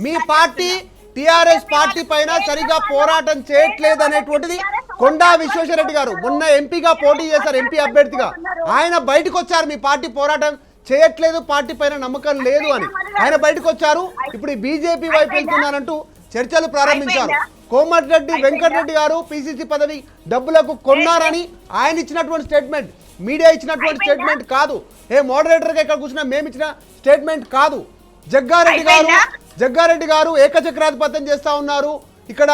మీ పార్టీ టిఆర్ఎస్ పార్టీ పైన సరిగా పోరాటం చేయట్లేదు అనేటువంటిది కొండా విశ్వేశ్వరరెడ్డి గారు మొన్న ఎంపీగా పోటీ చేశారు, ఎంపీ అభ్యర్థిగా. ఆయన బయటకు వచ్చారు, మీ పార్టీ పోరాటం చేయట్లేదు, పార్టీ పైన నమ్మకం లేదు అని ఆయన బయటకు వచ్చారు. ఇప్పుడు బీజేపీ వైపు వెళ్తున్నారంటూ చర్చలు ప్రారంభించారు. కోమటిరెడ్డి వెంకటరెడ్డి గారు పిసిసి పదవి డబ్బులకు కొన్నారని ఆయన ఇచ్చినటువంటి స్టేట్మెంట్, మీడియా ఇచ్చినటువంటి స్టేట్మెంట్ కాదు. ఏ మోడరేటర్గా ఇక్కడ కూర్చున్నా మేము ఇచ్చిన స్టేట్మెంట్ కాదు. జగ్గారెడ్డి గారు ఏకచక్రాధిపత్యం చేస్తా ఉన్నారు ఇక్కడ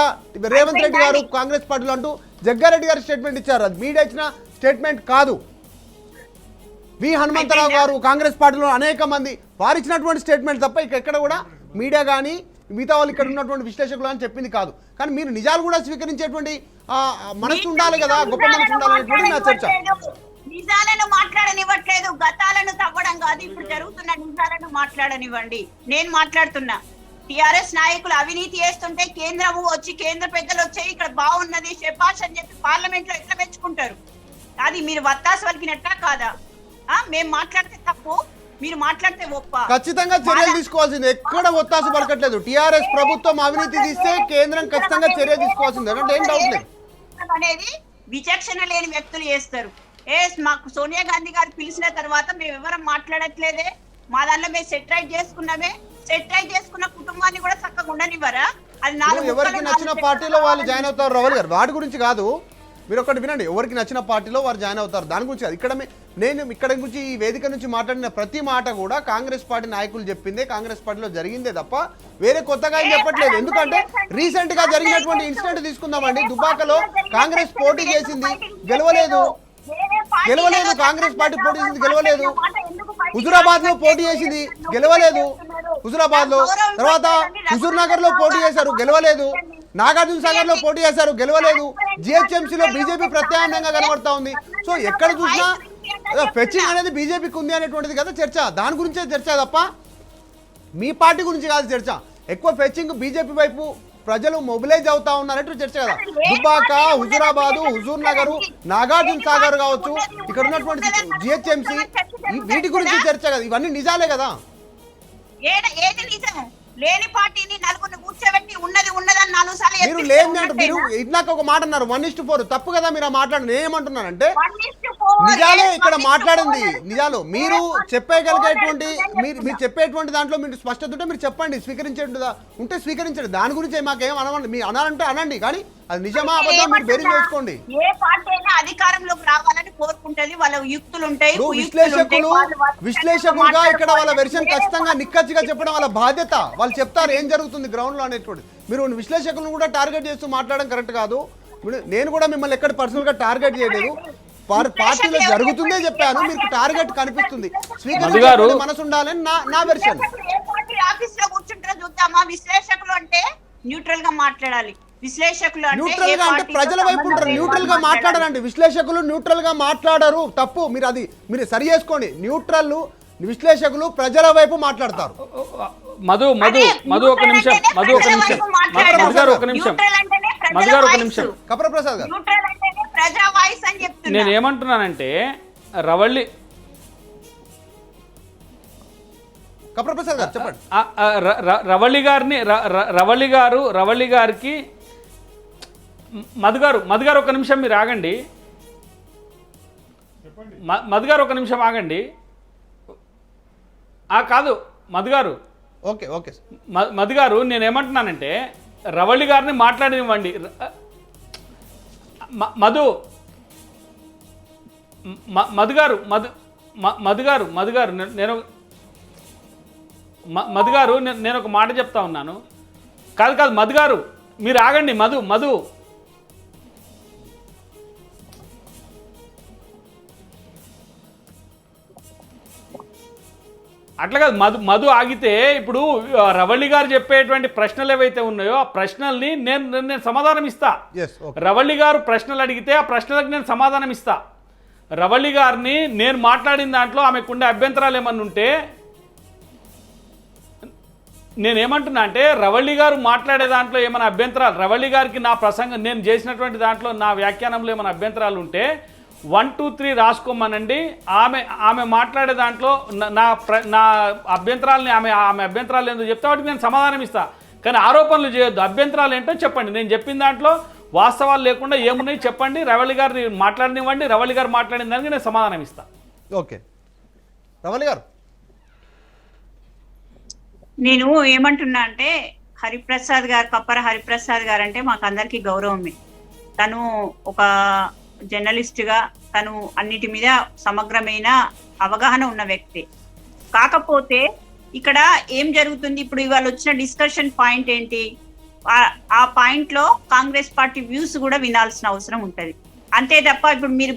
రేవంత్ రెడ్డి గారు కాంగ్రెస్ పార్టీలో అంటూ జగ్గారెడ్డి గారు స్టేట్మెంట్ ఇచ్చారు, అది మీడియా ఇచ్చిన స్టేట్మెంట్ కాదు. వి హనుమంతరావు గారు కాంగ్రెస్ పార్టీలో అనేక మంది వారు ఇచ్చినటువంటి స్టేట్మెంట్ తప్ప ఎక్కడ కూడా మీడియా కానీ మిగతా వాళ్ళు ఇక్కడ ఉన్నటువంటి విశ్లేషకులు అని చెప్పింది కాదు. కానీ మీరు నిజాలు కూడా స్వీకరించేటువంటి మనసు ఉండాలి కదా, గొప్ప మనసు ఉండాలనేటువంటి నా చర్చ. నిజాలను మాట్లాడనివ్వట్లేదు, గతాలను తవ్వడం కాదు, ఇప్పుడు జరుగుతున్న నిజాలను మాట్లాడనివ్వండి. నేను మాట్లాడుతున్నా, టిఆర్ఎస్ నాయకులు అవినీతి చేస్తుంటే కేంద్రము వచ్చి కేంద్ర పెద్దలు వచ్చి ఇక్కడ బాగున్నది శపాష్ అని చెప్పి పార్లమెంట్ లో ఎట్లా మెచ్చుకుంటారు? అది మీరు వత్తాసు వలికినట్టా కాదా? మేము మాట్లాడితే తప్పు, మీరు మాట్లాడితే ఒప్ప. ఖచ్చితంగా చర్యలు తీసుకోవాల్సింది, ఎక్కడ ఒత్తాసు పలకట్లేదు. టిఆర్ఎస్ ప్రభుత్వం అవినీతి తీస్తే కేంద్రం ఖచ్చితంగా చర్య తీసుకోవాల్సింది, అంటే ఏం డౌట్ లేదు. అనేది విచక్షణ లేని వ్యక్తులు చేస్తారు. మాకు సోనియా గాంధీ గారు పిలిచిన తర్వాత మేము ఎవరం మాట్లాడట్లేదే, మా దాంట్లో మేము సెటిలైట్ చేసుకున్న కుటుంబాన్ని కూడా చక్కగా ఉండనివ్వరా? అది ఎవరికి నచ్చిన పార్టీలో వాళ్ళు జాయిన్ అవుతారు. రాహుల్ గారు వాటి గురించి కాదు, మీరు ఒకటి వినండి, ఎవరికి నచ్చిన పార్టీలో వారు జాయిన్ అవుతారు, దాని గురించి కాదు. ఇక్కడ నేను ఇక్కడ గురించి ఈ వేదిక నుంచి మాట్లాడిన ప్రతి మాట కూడా కాంగ్రెస్ పార్టీ నాయకులు చెప్పిందే, కాంగ్రెస్ పార్టీలో జరిగిందే తప్ప వేరే కొత్తగా ఏం చెప్పట్లేదు. ఎందుకంటే రీసెంట్ గా జరిగినటువంటి ఇన్సిడెంట్ తీసుకుందామండి. దుబ్బాకలో కాంగ్రెస్ పోటీ చేసింది, గెలవలేదు. కాంగ్రెస్ పార్టీ పోటీ చేసింది, గెలవలేదు. హుజూరాబాద్ లో పోటీ చేసింది, గెలవలేదు. హుజూరాబాద్ లో తర్వాత హుజూర్ నగర్ లో పోటీ చేశారు, గెలవలేదు. నాగార్జున సాగర్ లో పోటీ చేశారు, గెలవలేదు. జిహెచ్ఎంసీలో బీజేపీ ప్రత్యామ్నాయంగా కనబడతా ఉంది. సో ఎక్కడ చూసినా ఫెచింగ్ అనేది బీజేపీకి ఉంది అనేటువంటిది కదా చర్చ. దాని గురించే చర్చ తప్ప మీ పార్టీ గురించి కాదు చర్చ. ఎక్కువ ఫెచింగ్ బీజేపీ వైపు ప్రజలు మొబిలైజ్ అవుతా ఉన్నారట్టు చర్చ కదా. దుబ్బాక, హుజూరాబాదు, హుజూర్ నగర్, నాగార్జున సాగర్ కావచ్చు, ఇక్కడ ఉన్నటువంటి జిహెచ్ఎంసీ, వీటి గురించి చర్చ కదా. ఇవన్నీ నిజాలే కదా. ఏది నిజం? లేని పార్టీని నలుగురిని కూర్చోబెట్టి ఉన్నది ఉన్నదని 4 సార్లు మీరు లేని అంటే మీరు ఇందాక ఒక మాట అన్నారు 1:4 తప్పు కదా. మీరు ఆ మాట్లాడి నేనేమంటున్నానంటే నిజాలే ఇక్కడ మాట్లాడింది, నిజాలు. మీరు చెప్పగలిగేటువంటి మీరు చెప్పేటువంటి దాంట్లో మీరు స్పష్టత ఉంటే మీరు చెప్పండి, స్వీకరించేట్టుగా ఉంటే స్వీకరించండి. దాని గురించి మాకేం అనవండి, మీరు అనాలంటే అనండి, కానీ అది నిజమా అబద్ధం మీరు బేరీ చేసుకోండి. ఏ పార్టీ అయినా అధికారంలోకి రావాలని కోరుకుంటది, వాళ్ళ యుక్తులు ఉంటాయి. విశ్లేషకులుగా ఇక్కడ వాళ్ళ వెర్షన్ ఖచ్చితంగా నిక్కచ్చిగా చెప్పడం వాళ్ళ బాధ్యత. వాళ్ళు చెప్తారు ఏం జరుగుతుంది గ్రౌండ్ లో అనేటువంటి. మీరు విశ్లేషకులను కూడా టార్గెట్ చేస్తూ మాట్లాడడం కరెక్ట్ కాదు. నేను కూడా మిమ్మల్ని ఎక్కడ పర్సనల్ గా టార్గెట్ చేయలేదు. పార్టీలో జరుగుతుందే చెప్పాను, మీకు టార్గెట్ కనిపిస్తుంది. స్వీకరించే మనసు ఉండాలని నా వెర్షన్. ఆఫీస్ లో కూర్చుంటారో చూద్దామా? విశ్లేషకులు అంటే న్యూట్రల్ గా మాట్లాడాలి. విశ్లేషకులు న్యూట్రల్ గా అంటే ప్రజల వైపు ఉంటారు, న్యూట్రల్ గా మాట్లాడారండి. విశ్లేషకులు న్యూట్రల్ గా మాట్లాడరు, తప్పు. మీరు సరి చేసుకోండి. విశ్లేషకులు ప్రజల వైపు మాట్లాడతారు. మధు ఒక నిమిషం. కపర ప్రసాద్ గారు, నేను ఏమంటున్నానంటే రవళి కపర ప్రసాద్ గారు చెప్పండి. రవళి గారికి మధు గారు ఒక నిమిషం మీరు ఆగండి. మధు గారు ఒక నిమిషం ఆగండి. కాదు మధు గారు, ఓకే ఓకే మధు గారు, నేనేమంటున్నానంటే రవళి గారిని మాట్లాడినివ్వండి. నేను ఒక మాట చెప్తా ఉన్నాను. కాదు మధు గారు మీరు ఆగండి. మధు అట్లా కాదు. మధు ఆగితే ఇప్పుడు రవళి గారు చెప్పేటువంటి ప్రశ్నలు ఏవైతే ఉన్నాయో ఆ ప్రశ్నల్ని నేను సమాధానం ఇస్తా. రవళి గారు ప్రశ్నలు అడిగితే ఆ ప్రశ్నలకు నేను సమాధానం ఇస్తా. రవళి గారిని నేను మాట్లాడిన దాంట్లో ఆమెకుండే అభ్యంతరాలు ఏమన్నా ఉంటే నేనేమంటున్నా అంటే రవళి గారు మాట్లాడే దాంట్లో ఏమైనా అభ్యంతరాలు, రవళి గారికి నా ప్రసంగం నేను చేసినటువంటి దాంట్లో నా వ్యాఖ్యానంలో ఏమైనా అభ్యంతరాలు ఉంటే 1, 2, 3 రాసుకోమనండి. ఆమె మాట్లాడే దాంట్లో నా అభ్యంతరాలని ఆమె అభ్యంతరాలు ఏందో చెప్తే వాటికి నేను సమాధానం ఇస్తా. కానీ ఆరోపణలు చేయొద్దు. అభ్యంతరాలు ఏంటో చెప్పండి. నేను చెప్పిన దాంట్లో వాస్తవాలు లేకుండా ఏమున్నాయి చెప్పండి. రవళి గారిని మాట్లాడనివ్వండి. రవళి గారు మాట్లాడిన దానికి నేను సమాధానం ఇస్తా. ఓకే రవళి గారు, నేను ఏమంటున్నా అంటే హరిప్రసాద్ గారు, కప్పర హరిప్రసాద్ గారు అంటే మాకు అందరికీ గౌరవమే. తను ఒక జర్నలిస్ట్ గా తను అన్నిటి మీద సమగ్రమైన అవగాహన ఉన్న వ్యక్తి. కాకపోతే ఇక్కడ ఏం జరుగుతుంది, ఇప్పుడు ఇవాళ వచ్చిన డిస్కషన్ పాయింట్ ఏంటి? ఆ పాయింట్ లో కాంగ్రెస్ పార్టీ వ్యూస్ కూడా వినాల్సిన అవసరం ఉంటది. అంతే తప్ప ఇప్పుడు మీరు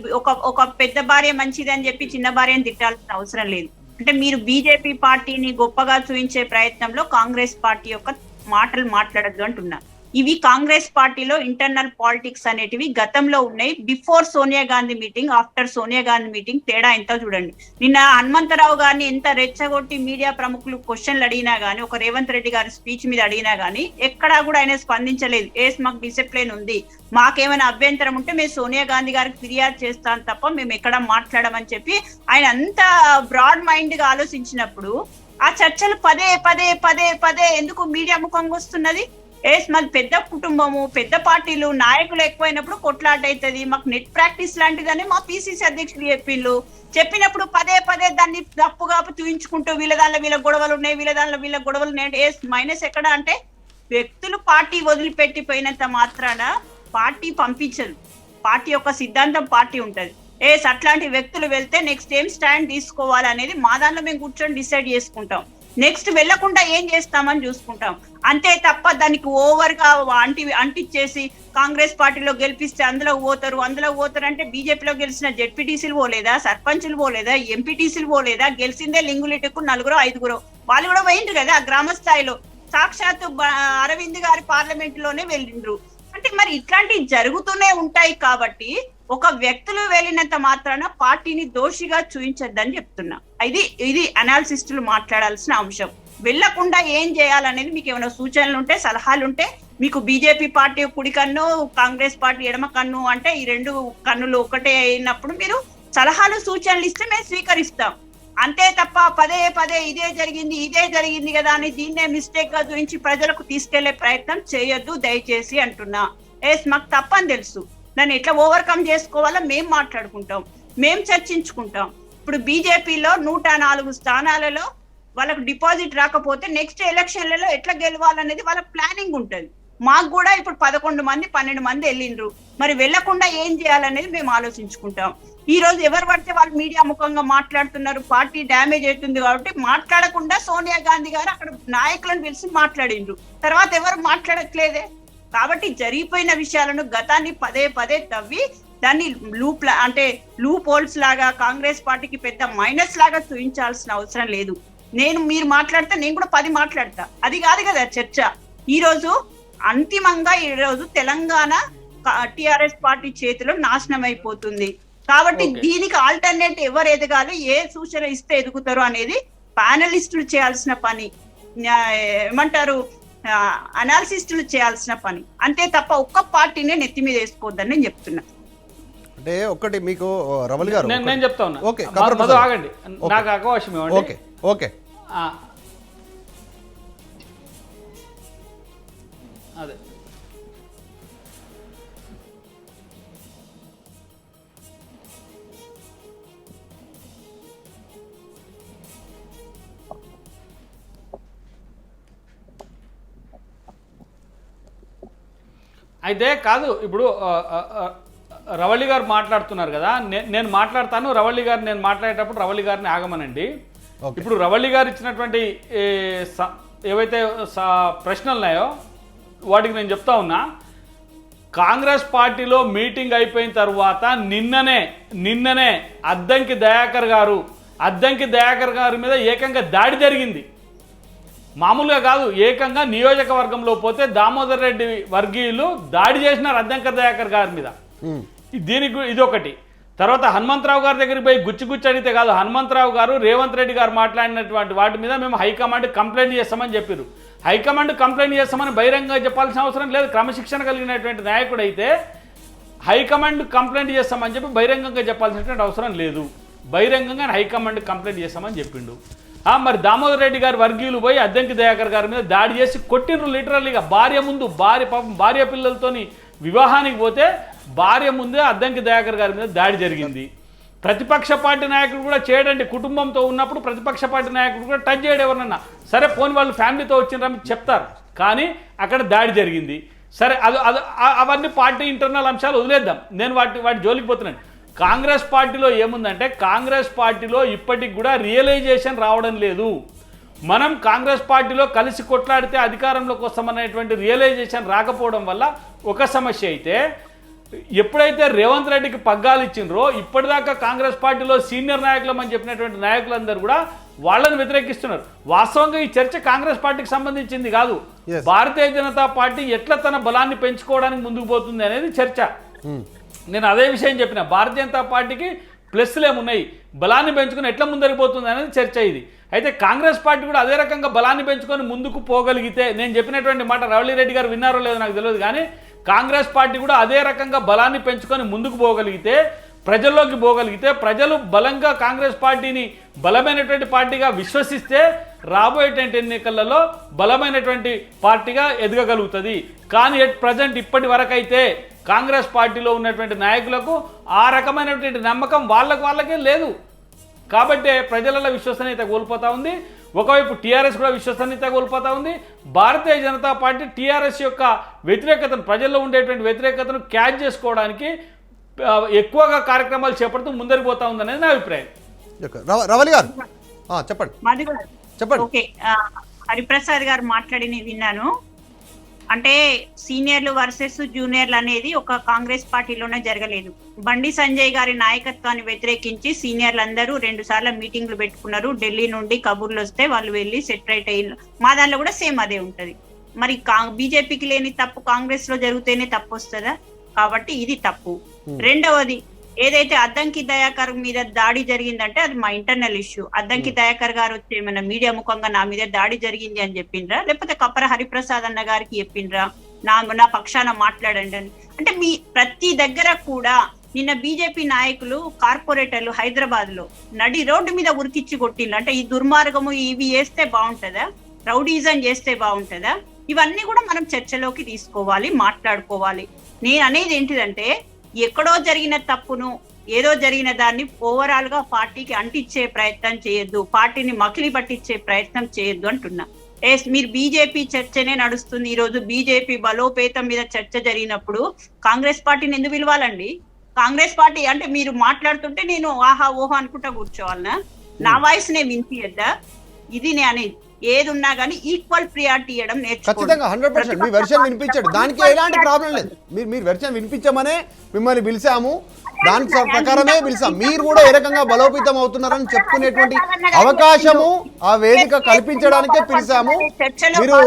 ఒక పెద్ద భార్య మంచిది అని చెప్పి చిన్న భార్యని తిట్టాల్సిన అవసరం లేదు. అంటే మీరు బీజేపీ పార్టీని గొప్పగా చూపించే ప్రయత్నంలో కాంగ్రెస్ పార్టీ యొక్క మాటలు మాట్లాడద్దు అంటున్నా. ఇవి కాంగ్రెస్ పార్టీలో ఇంటర్నల్ పాలిటిక్స్ అనేటివి గతంలో ఉన్నాయి. Before Sonia Gandhi meeting, after Sonia Gandhi meeting తేడా ఎంతో చూడండి. నిన్న హనుమంతరావు గారిని ఎంత రెచ్చగొట్టి మీడియా ప్రముఖులు క్వశ్చన్లు అడిగినా గానీ, ఒక రేవంత్ రెడ్డి గారి స్పీచ్ మీద అడిగినా గానీ ఎక్కడా కూడా ఆయన స్పందించలేదు. మాకు డిసిప్లిన్ ఉంది, మాకేమైనా అభ్యంతరం ఉంటే మేము సోనియా గాంధీ గారికి ఫిర్యాదు చేస్తాం తప్ప మేము ఎక్కడ మాట్లాడమని చెప్పి ఆయన అంత బ్రాడ్ మైండ్ గా ఆలోచించినప్పుడు ఆ చర్చలు పదే పదే పదే పదే ఎందుకు మీడియా ముఖంగా వస్తున్నది? మాది పెద్ద కుటుంబము, పెద్ద పార్టీలు, నాయకులు ఎక్కువైనప్పుడు కొట్లాట అవుతుంది. మాకు నెట్ ప్రాక్టీస్ లాంటిదని మా పిసిసి అధ్యక్షులు చెప్పినప్పుడు పదే పదే దాన్ని తప్పుగా చూయించుకుంటూ వీళ్ళ దానిలో వీళ్ళ గొడవలు ఉన్నాయి, వీళ్ళ దానిలో వీళ్ళ గొడవలు ఉన్నాయి. మైనస్ ఎక్కడ అంటే వ్యక్తులు పార్టీ వదిలిపెట్టిపోయినంత మాత్రాన పార్టీ పంపించదు. పార్టీ యొక్క సిద్ధాంతం పార్టీ ఉంటది. అట్లాంటి వ్యక్తులు వెళ్తే నెక్స్ట్ ఏం స్టాండ్ తీసుకోవాలి అనేది మా దాంట్లో మేము కూర్చొని డిసైడ్ చేసుకుంటాం. నెక్స్ట్ వెళ్లకుండా ఏం చేస్తామని చూసుకుంటాం. అంతే తప్ప దానికి ఓవర్ గా అంటిచ్చేసి కాంగ్రెస్ పార్టీలో గెలిపిస్తే అందులో పోతారు అంటే బీజేపీలో గెలిచిన జెడ్పీటీసీలు పోలేదా, సర్పంచులు పోలేదా, ఎంపీటీసీలు పోలేదా? గెలిచిందే లింగులిటకు 4-5 వాళ్ళు కూడా పోయిండ్రు కదా గ్రామ స్థాయిలో. సాక్షాత్ అరవింద్ గారి పార్లమెంట్ లోనే వెళ్ళిండ్రు. అంటే మరి ఇట్లాంటివి జరుగుతూనే ఉంటాయి కాబట్టి ఒక వ్యక్తులు వెళ్ళినంత మాత్రాన పార్టీని దోషిగా చూపించద్దని చెప్తున్నా. ఇది అనాలిసిస్టులు మాట్లాడాల్సిన అంశం. వెళ్లకుండా ఏం చేయాలనేది మీకు ఏమైనా సూచనలు ఉంటే, సలహాలు ఉంటే, మీకు బీజేపీ పార్టీ కుడి కన్ను, కాంగ్రెస్ పార్టీ ఎడమ కన్ను అంటే ఈ 2 కన్నులు ఒకటే అయినప్పుడు మీరు సలహాలు సూచనలు ఇస్తే మేము స్వీకరిస్తాం. అంతే తప్ప పదే ఇదే జరిగింది కదా అని దీన్నే మిస్టేక్ గా చూపించి ప్రజలకు తీసుకెళ్లే ప్రయత్నం చేయొద్దు దయచేసి అంటున్నా. మాకు తప్పని తెలుసు, దాన్ని ఎట్లా ఓవర్కమ్ చేసుకోవాలో మేము మాట్లాడుకుంటాం, మేము చర్చించుకుంటాం. ఇప్పుడు బీజేపీలో 104 స్థానాలలో వాళ్ళకు డిపాజిట్ రాకపోతే నెక్స్ట్ ఎలక్షన్లలో ఎట్లా గెలవాలనేది వాళ్ళ ప్లానింగ్ ఉంటది. మాకు కూడా ఇప్పుడు 11 మంది 12 మంది వెళ్ళిండ్రు. మరి వెళ్లకుండా ఏం చేయాలనేది మేము ఆలోచించుకుంటాం. ఈ రోజు ఎవరు పడితే వాళ్ళు మీడియా ముఖంగా మాట్లాడుతున్నారు, పార్టీ డ్యామేజ్ అవుతుంది కాబట్టి మాట్లాడకుండా సోనియా గాంధీ గారు అక్కడ నాయకులను పిలిచి మాట్లాడిండ్రు. తర్వాత ఎవరు మాట్లాడట్లేదే. కాబట్టి జరిగిపోయిన విషయాలను గతాన్ని పదే తవ్వి దాన్ని లూప్ హోల్స్ లాగా కాంగ్రెస్ పార్టీకి పెద్ద మైనస్ లాగా చూపించాల్సిన అవసరం లేదు. మీరు మాట్లాడితే నేను కూడా 10 మాట్లాడతా. అది కాదు కదా చర్చ. ఈ రోజు అంతిమంగా తెలంగాణ టిఆర్ఎస్ పార్టీ చేతిలో నాశనం అయిపోతుంది. కాబట్టి దీనికి ఆల్టర్నేట్ ఎవరు ఎదగాలి, ఏ సూచన ఇస్తే ఎదుగుతారు అనేది ప్యానలిస్టులు చేయాల్సిన పని, ఏమంటారు అనాలిసిస్టులు చేయాల్సిన పని. అంతే తప్ప ఒక్క పార్టీనే నెత్తి మీద వేసుకోవద్దని నేను చెప్తున్నా. అంటే ఒకటి మీకు రవలి గారు నేను చెప్తా ఉన్నా. ఓకే ఆగండి, నాకు అవకాశం ఇవ్వండి. ఓకే ఓకే అదే అయితే కాదు, ఇప్పుడు రవళి గారు మాట్లాడుతున్నారు కదా, నేను మాట్లాడతాను. రవళి గారు నేను మాట్లాడేటప్పుడు రవళి గారిని ఆగమనండి. ఇప్పుడు రవళి గారు ఇచ్చినటువంటి ఏవైతే ప్రశ్నలు ఉన్నాయో వాటికి నేను చెప్తా ఉన్నా. కాంగ్రెస్ పార్టీలో మీటింగ్ అయిపోయిన తర్వాత నిన్ననే అద్దంకి దయాకర్ గారి మీద ఏకంగా దాడి జరిగింది. మామూలుగా కాదు, ఏకంగా నియోజకవర్గంలో పోతే దామోదర్ రెడ్డి వర్గీయులు దాడి చేసినారు అద్దంకి దయాకర్ గారి మీద. దీనికి ఇదొకటి. తర్వాత హనుమంతరావు గారి దగ్గరికి పోయి గుచ్చి అడిగితే కాదు, హనుమంతరావు గారు రేవంత్ రెడ్డి గారు మాట్లాడినటువంటి వాటి మీద మేము హైకమాండ్ కంప్లైంట్ చేస్తామని చెప్పారు. హైకమాండ్ కంప్లైంట్ చేస్తామని బహిరంగంగా చెప్పాల్సిన అవసరం లేదు. క్రమశిక్షణ కలిగినటువంటి నాయకుడు అయితే హైకమాండ్ కంప్లైంట్ చేస్తామని చెప్పి బహిరంగంగా చెప్పాల్సినటువంటి అవసరం లేదు. బహిరంగంగా హైకమాండ్ కంప్లైంట్ చేస్తామని చెప్పిండు. మరి దామోదర్ రెడ్డి గారు వర్గీయులు పోయి అద్దంకి దయాకర్ గారి మీద దాడి చేసి కొట్టిండ్రు. లిటరల్లీగా భార్య పిల్లలతోని వివాహానికి పోతే భార్య ముందే అద్దంకి దయాకర్ గారి మీద దాడి జరిగింది. ప్రతిపక్ష పార్టీ నాయకుడు కూడా చేయడండి. కుటుంబంతో ఉన్నప్పుడు ప్రతిపక్ష పార్టీ నాయకుడు కూడా టచ్ చేయడం ఎవరన్నా సరే, పోని వాళ్ళు ఫ్యామిలీతో వచ్చిండ్రని చెప్తారు, కానీ అక్కడ దాడి జరిగింది. సరే, అవన్నీ పార్టీ ఇంటర్నల్ అంశాలు వదిలేద్దాం. నేను వాటి జోలికి పోతున్నాను. కాంగ్రెస్ పార్టీలో ఏముందంటే, కాంగ్రెస్ పార్టీలో ఇప్పటికి కూడా రియలైజేషన్ రావడం లేదు. మనం కాంగ్రెస్ పార్టీలో కలిసి కొట్లాడితే అధికారంలోకి వస్తామనేటువంటి రియలైజేషన్ రాకపోవడం వల్ల ఒక సమస్య అయితే, ఎప్పుడైతే రేవంత్ రెడ్డికి పగ్గాలు ఇచ్చిండ్రో ఇప్పటిదాకా కాంగ్రెస్ పార్టీలో సీనియర్ నాయకులమని చెప్పినటువంటి నాయకులందరూ కూడా వాళ్ళని వ్యతిరేకిస్తున్నారు. వాస్తవంగా ఈ చర్చ కాంగ్రెస్ పార్టీకి సంబంధించింది కాదు. భారతీయ జనతా పార్టీ ఎట్లా తన బలాన్ని పెంచుకోవడానికి ముందుకు పోతుంది అనేది చర్చ. నేను అదే విషయం చెప్పిన, భారతీయ జనతా పార్టీకి ప్లస్లు ఏమున్నాయి, బలాన్ని పెంచుకొని ఎట్లా ముందరికి పోతుంది అనేది చర్చ ఇది. అయితే కాంగ్రెస్ పార్టీ కూడా అదే రకంగా బలాన్ని పెంచుకొని ముందుకు పోగలిగితే, నేను చెప్పినటువంటి మాట రవళి రెడ్డి గారు విన్నారో లేదో నాకు తెలియదు, కానీ కాంగ్రెస్ పార్టీ కూడా అదే రకంగా బలాన్ని పెంచుకొని ముందుకు పోగలిగితే, ప్రజల్లోకి పోగలిగితే, ప్రజలు బలంగా కాంగ్రెస్ పార్టీని బలమైనటువంటి పార్టీగా విశ్వసిస్తే రాబోయేటువంటి ఎన్నికలలో బలమైనటువంటి పార్టీగా ఎదగగలుగుతుంది. కానీ ఎట్ ప్రజెంట్ ఇప్పటి వరకైతే కాంగ్రెస్ పార్టీలో ఉన్నటువంటి నాయకులకు ఆ రకమైనటువంటి నమ్మకం వాళ్ళకే లేదు. కాబట్టి ప్రజలలో విశ్వసనీయత కోల్పోతూ ఉంది. ఒకవైపు టీఆర్ఎస్ కూడా విశ్వసనీయత కోల్పోతూ ఉంది. భారతీయ జనతా పార్టీ టీఆర్ఎస్ యొక్క వ్యతిరేకతను, ప్రజల్లో ఉండేటువంటి వ్యతిరేకతను క్యాచ్ చేసుకోవడానికి ఎక్కువగా కార్యక్రమాలు చేపడుతూ ముందరికి పోతా ఉందనేది నా అభిప్రాయం. రవలి గారు చెప్పండి. మధు గారు చెప్పండి. ఓకే, హరిప్రసాద్ గారు మాట్లాడి విన్నాను. అంటే సీనియర్లు వర్సెస్ జూనియర్లు అనేది ఒక కాంగ్రెస్ పార్టీలోనే జరగలేదు. బండి సంజయ్ గారి నాయకత్వాన్ని వ్యతిరేకించి సీనియర్లు అందరూ 2 సార్లు మీటింగ్లు పెట్టుకున్నారు. ఢిల్లీ నుండి కబుర్లు వస్తే వాళ్ళు వెళ్ళి సెటరైట్ అయ్యారు. మా దానిలో కూడా సేమ్ అదే ఉంటది. మరి బీజేపీకి లేని తప్పు కాంగ్రెస్ లో జరిగితేనే తప్పు వస్తుందా? కాబట్టి ఇది తప్పు. రెండవది, ఏదైతే అద్దంకి దయాకర్ మీద దాడి జరిగిందంటే అది మా ఇంటర్నల్ ఇష్యూ. అద్దంకి దయాకర్ గారు వచ్చి ఏమైనా మీడియా ముఖంగా నా మీద దాడి జరిగింది అని చెప్పిండ్రా, లేకపోతే కప్పర హరిప్రసాద్ అన్న గారికి చెప్పిండ్రా నా పక్షాన మాట్లాడండి అని? అంటే మీ ప్రతి దగ్గర కూడా నిన్న బీజేపీ నాయకులు కార్పొరేటర్లు హైదరాబాద్ లో నడి రోడ్డు మీద ఉరికిచ్చి కొట్టిండ్రు. అంటే ఈ దుర్మార్గము ఇవి చేస్తే బాగుంటుందా? రౌడీజం చేస్తే బాగుంటుందా? ఇవన్నీ కూడా మనం చర్చలోకి తీసుకోవాలి, మాట్లాడుకోవాలి. నేను అనేది ఏంటిదంటే, ఎక్కడో జరిగిన తప్పును ఏదో జరిగిన దాన్ని ఓవరాల్ గా పార్టీకి అంటించే ప్రయత్నం చేయొద్దు, పార్టీని మకిలి పట్టించే ప్రయత్నం చేయొద్దు అంటున్నా. మీరు బీజేపీ చర్చనే నడుస్తుంది. ఈ రోజు బీజేపీ బలోపేతం మీద చర్చ జరిగినప్పుడు కాంగ్రెస్ పార్టీని ఎందుకు పిలవాలండి? కాంగ్రెస్ పార్టీ అంటే మీరు మాట్లాడుతుంటే నేను ఆహా ఓహో అనుకుంటా కూర్చోవాలనా? నా వాయిస్ నే వినిపియద్దా? ఇది నేను అనేది. ఏది ఉన్నా కానీ ఈక్వల్ ప్రియారిటీ ఇవ్వడం ఖచ్చితంగా 100% మీ వెర్షన్ వినిపించాడు, దానికి ఎలాంటి ప్రాబ్లం లేదు. మీరు వెర్షన్ వినిపించమనే మిమ్మల్ని పిలిచాము, దాని ప్రకారమే పిలిచాం. మీరు కూడా ఏ రకంగా బలోపేతం అవుతున్నారని చెప్పుకునేటువంటి అవకాశము ఆ వేదిక కల్పించడానికే పిలిచాము. మీరు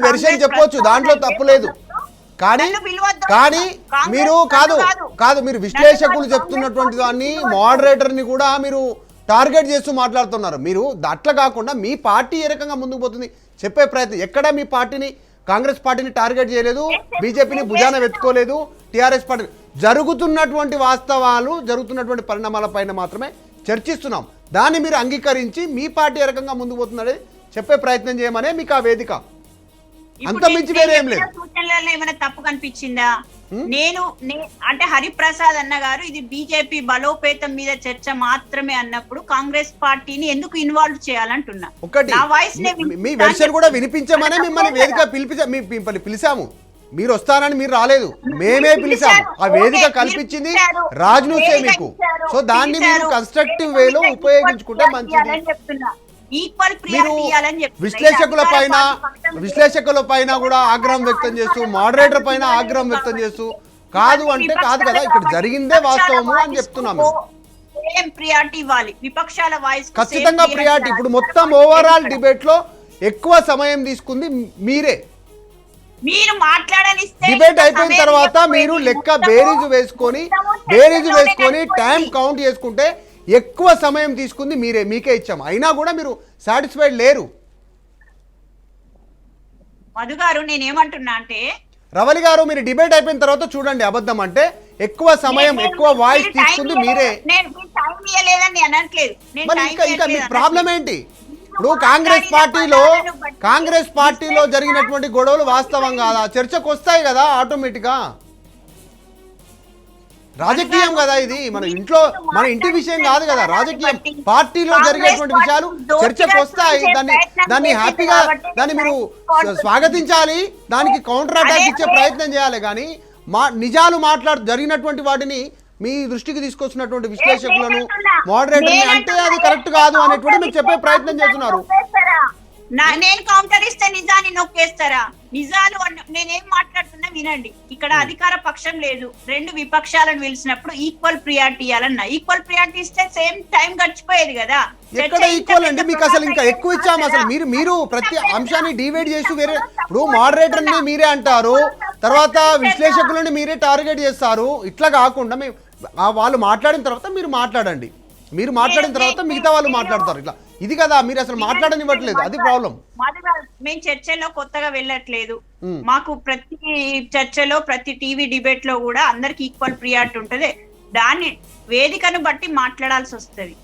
వెర్షన్ చెప్పొచ్చు, దాంట్లో తప్పు లేదు. కానీ మీరు కాదు మీరు విశ్లేషకులు చెప్తున్నటువంటి దాన్ని మోడరేటర్ ని కూడా మీరు టార్గెట్ చేస్తూ మాట్లాడుతున్నారు. మీరు అట్లా కాకుండా మీ పార్టీ ఏ రకంగా ముందుకు పోతుంది చెప్పే ప్రయత్నం. ఎక్కడ మీ పార్టీని కాంగ్రెస్ పార్టీని టార్గెట్ చేయలేదు, బీజేపీని భుజాన వెతుకోలేదు, టీఆర్ఎస్ పార్టీ జరుగుతున్నటువంటి వాస్తవాలు జరుగుతున్నటువంటి పరిణామాల పైన మాత్రమే చర్చిస్తున్నాం. దాన్ని మీరు అంగీకరించి మీ పార్టీ ఏ రకంగా ముందుకు పోతుందనేది చెప్పే ప్రయత్నం చేయమనే మీకు ఆ వేదిక. అంత మించి వేరేం లేదు. సూచనలలో ఏమైనా తప్పు కనిపించిందా? నేను అంటే హరిప్రసాద్ అన్న గారు ఇది బీజేపీ బలోపేతం మీద చర్చ మాత్రమే అన్నప్పుడు కాంగ్రెస్ పార్టీని ఎందుకు ఇన్వాల్వ్ చేయాలంటున్నా. ఒకటి మీ వెర్షన్ కూడా వినిపించమనే మిమ్మల్ని వేదిక పిలిచాము. మీరు వస్తారని మీరు రాలేదు, మేమే పిలిచాము. ఆ వేదిక కల్పించింది రాజ్ న్యూసే మీకు. సో దాన్ని మీరు కన్స్ట్రక్టివ్ వేలో ఉపయోగించుకుంటే మంచిది. మీరు విశ్లేషకుల పైన కూడా ఆగ్రహం వ్యక్తం చేస్తూ, మోడరేటర్ పైన ఆగ్రహం వ్యక్తం చేస్తూ కాదు అంటే కాదు కదా, ఇక్కడ జరిగిందే వాస్తవము అని చెప్తున్నాము. ఖచ్చితంగా ప్రియారిటీ. ఇప్పుడు మొత్తం ఓవరాల్ డిబేట్ లో ఎక్కువ సమయం తీసుకుంది మీరే. మీరు మాట్లాడనిస్తే డిబేట్ అయిపోయిన తర్వాత మీరు లెక్క బేరీజు వేసుకొని టైం కౌంట్ చేసుకుంటే ఎక్కువ సమయం తీసుకుంది మీరే, మీకే ఇచ్చాము. అయినా కూడా మీరు సాటిస్ఫైడ్ లేరు. మధు గారు నేనేమంటున్నా అంటే, రవలి గారు మీరు డిబేట్ అయిపోయిన తర్వాత చూడండి, అబద్ధం అంటే ఎక్కువ సమయం ఎక్కువ వాయిస్ తీసుకుంది మీరే. మరి ఇంకా మీ ప్రాబ్లం ఏంటి? ఇప్పుడు కాంగ్రెస్ పార్టీలో జరిగినటువంటి గొడవలు వాస్తవం కాదా? చర్చకు వస్తాయి కదా ఆటోమేటిక్ గా. రాజకీయం కదా ఇది, మన ఇంటి విషయం కాదు కదా. రాజకీయం పార్టీలో జరిగేటువంటి విషయాలు చర్చకు వస్తాయి. దాన్ని హ్యాపీగా దాన్ని మీరు స్వాగతించాలి, దానికి కౌంటర్ అటాక్ ఇచ్చే ప్రయత్నం చేయాలి. కానీ నిజాలు జరిగినటువంటి వాటిని మీ దృష్టికి తీసుకొచ్చినటువంటి విశ్లేషకులను మోడరేటర్ని అంటే అది కరెక్ట్ కాదు అనేటువంటి మీరు చెప్పే ప్రయత్నం చేస్తున్నారు. నేను కౌంటర్ ఇస్తే నిజాన్ని నొక్కేస్తారా? నిజాలు నేనేం మాట్లాడుతున్నా వినండి. ఇక్కడ అధికార పక్షం లేదు, 2 విపక్షాలను పిలిచినప్పుడు ఈక్వల్ ప్రియారిటీ ఇవ్వాలన్నా. ఈక్వల్ ప్రియారిటీ ఇస్తే సేమ్ టైం గడిచిపోయేది కదా. ఎక్కడ ఈక్వల్ అండి? మీకు అసలు ఇంకా ఎక్కువ ఇచ్చాము. అసలు మీరు ప్రతి అంశాన్ని డివైడ్ చేసి వేరే, ఇప్పుడు మోడరేటర్ ని మీరే అంటారు, తర్వాత విశ్లేషకులని మీరే టార్గెట్ చేస్తారు. ఇట్లా కాకుండా వాళ్ళు మాట్లాడిన తర్వాత మీరు మాట్లాడండి, మీరు మాట్లాడిన తర్వాత మిగతా వాళ్ళు మాట్లాడతారు. ఇట్లా ఇది కదా, మీరు అసలు మాట్లాడనివ్వట్లేదు, అది ప్రాబ్లం. మేము చర్చలో కొత్తగా వెళ్ళట్లేదు. మాకు ప్రతి చర్చలో ప్రతి టీవీ డిబేట్ లో కూడా అందరికి ఈక్వల్ ప్రియారిటీ ఉంటది. దాన్ని వేదికను బట్టి మాట్లాడాల్సి వస్తుంది.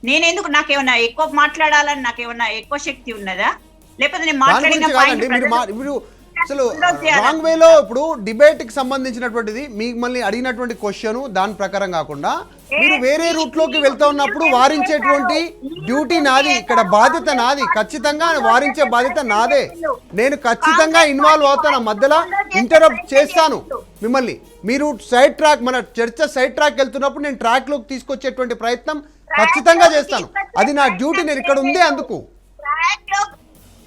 నేనెందుకు, నాకేమన్నా ఎక్కువ మాట్లాడాలని నాకేమన్నా ఎక్కువ శక్తి ఉన్నదా? లేకపోతే నేను మాట్లాడిన అసలు రాంగ్ వేలో ఇప్పుడు డిబేట్ కి సంబంధించినటువంటిది మిమ్మల్ని అడిగినటువంటి క్వశ్చన్ దాని ప్రకారం కాకుండా మీరు వేరే రూట్ లోకి వెళ్తా ఉన్నప్పుడు వారించేటువంటి డ్యూటీ నాది, ఇక్కడ బాధ్యత నాది, ఖచ్చితంగా వారించే బాధ్యత నాదే. నేను ఖచ్చితంగా ఇన్వాల్వ్ అవుతాను, మధ్యలో ఇంటరప్ట్ చేస్తాను మిమ్మల్ని. మీరు సైడ్ ట్రాక్, మన చర్చ సైడ్ ట్రాక్ వెళ్తున్నప్పుడు నేను ట్రాక్ లోకి తీసుకొచ్చేటువంటి ప్రయత్నం ఖచ్చితంగా చేస్తాను. అది నా డ్యూటీ. నేను ఇక్కడ ఉంది అందుకు.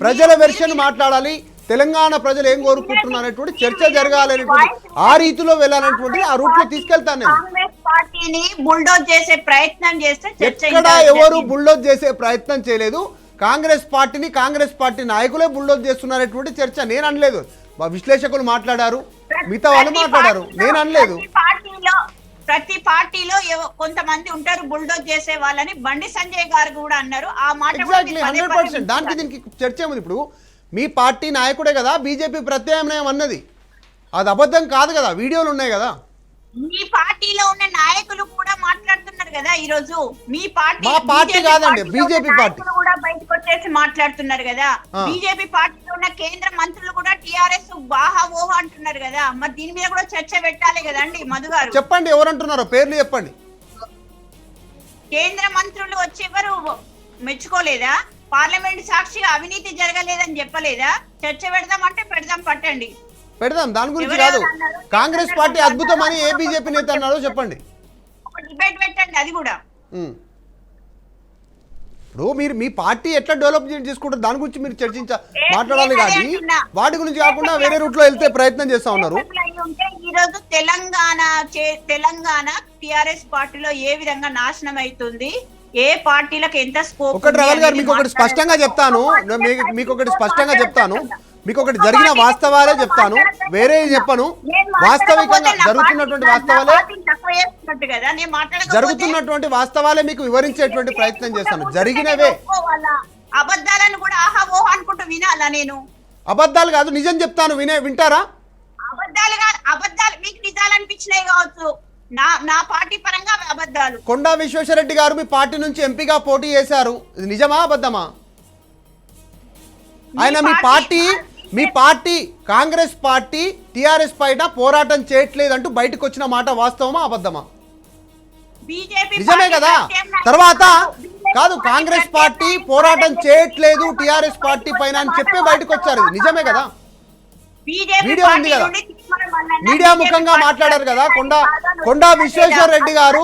ప్రజల వెర్షన్ మాట్లాడాలి, తెలంగాణ ప్రజలు ఏం కోరుకుంటున్నారు అనేటువంటి చర్చ జరగాలనేటువంటి ఆ రీతిలో వెళ్ళాలనేటువంటిది ఆ రూట్ లో తీసుకెళ్తాను నేను. కాంగ్రెస్ పార్టీని బుల్డోజ్ చేసే ప్రయత్నం చేస్తే ఎక్కడ ఎవరు బుల్డోజ్ చేసే ప్రయత్నం చేయలేదు. కాంగ్రెస్ పార్టీని కాంగ్రెస్ పార్టీ నాయకులే బుల్డోజ్ చేస్తున్నారనేటువంటి చర్చ నేను అనలేదు. విశ్లేషకులు మాట్లాడారు, మిగతా వాళ్ళు మాట్లాడారు, నేను అనలేదు. ప్రతి పార్టీలో కొంతమంది ఉంటారు బుల్డోజ్ చేసే వాళ్ళని. బండి సంజయ్ గారు కూడా అన్నారు ఆ మాట. ఎగ్జాక్ట్లీ 100%. దానికి దీనికి చర్చ ఏముంది? ఇప్పుడు మీ పార్టీ నాయకుడే కదా బీజేపీ ప్రత్యామ్నాయం అన్నది, అది అబద్ధం కాదు కదా, వీడియోలు ఉన్నాయి కదా. మీ పార్టీలో ఉన్న నాయకులు కూడా మాట్లాడుతున్నారు కదా ఈ రోజు. మీ పార్టీ, మా పార్టీ కాదండి, బీజేపీ పార్టీ కూడా బయటకు వచ్చేసి మాట్లాడుతున్నారు కదా. బీజేపీ పార్టీలో ఉన్న కేంద్ర మంత్రులు కూడా టిఆర్ఎస్ బాహా ఓహా అంటున్నారు కదా. మరి దీని మీద కూడా చర్చ పెట్టాలి కదండి మధు గారు. చెప్పండి ఎవరంటున్నారో పేర్లు చెప్పండి. కేంద్ర మంత్రులు వచ్చి ఎవరు మెచ్చుకోలేదా? పార్లమెంట్ సాక్షిగా అవినీతి జరగలేదని చెప్పలేదా? చర్చ పెడదామంటే పెడదాం, పట్టండి పెడదాం. దాని గురించి కాదు, కాంగ్రెస్ పార్టీ అద్భుతం అని ఏ బీజేపీ నేత అన్నారో చెప్పండి. డిబేట్ పెట్టండి అది కూడా. ఇప్పుడు మీరు మీ పార్టీ ఎట్లా డెవలప్ చేసుకుంటారు దాని గురించి మీరు మాట్లాడాలి కానీ వాటి గురించి కాకుండా వేరే రూట్ లో వెళ్తే ప్రయత్నం చేస్తా ఉన్నారు. ఈ రోజు తెలంగాణ టిఆర్ఎస్ పార్టీలో ఏ విధంగా నాశనం అవుతుంది, ఏ పార్టీలకు ఎంత స్కోప్. ఒకటి రవల్ గారు మీకు ఒకటి స్పష్టంగా చెప్తాను, మీకు ఒకటి స్పష్టంగా చెప్తాను, మీకు ఒకటి జరిగిన వాస్తవాలే చెప్తాను, వేరే చెప్పను. వాస్తవికంగా జరుగుతున్నటువంటి వాస్తవాలే మీకు వివరించేటువంటి ప్రయత్నం చేస్తాను. జరిగినవే అబద్ధాలను కూడా ఆహా ఓహా అనుకుంటూ వినాలా? నేను అబద్ధాలు కాదు నిజం చెప్తాను, వింటారా? అబద్ధాలు మీకు నిజాలు అనిపించినాయి కావచ్చు, నా పార్టీ పరంగా అబద్ధాలు. కొండా విశ్వేశ్వరరెడ్డి గారు మీ పార్టీ నుంచి ఎంపీగా పోటీ చేశారు, ఇది నిజమా అబద్ధమా? ఆయన మీ పార్టీ కాంగ్రెస్ పార్టీ టిఆర్ఎస్ పైన పోరాటం చేయట్లేదంటూ బయటకు వచ్చిన మాట వాస్తవమా అబద్ధమా? నిజమే కదా. తర్వాత కాదు, కాంగ్రెస్ పార్టీ పోరాటం చేయట్లేదు టిఆర్ఎస్ పార్టీ పైన అని చెప్పే బయటకు వచ్చారు, ఇది నిజమే కదా. వీడియో ఉంది కదా, మీడియా ముఖంగా మాట్లాడారు కదా. కొండా విశ్వేశ్వరరెడ్డి గారు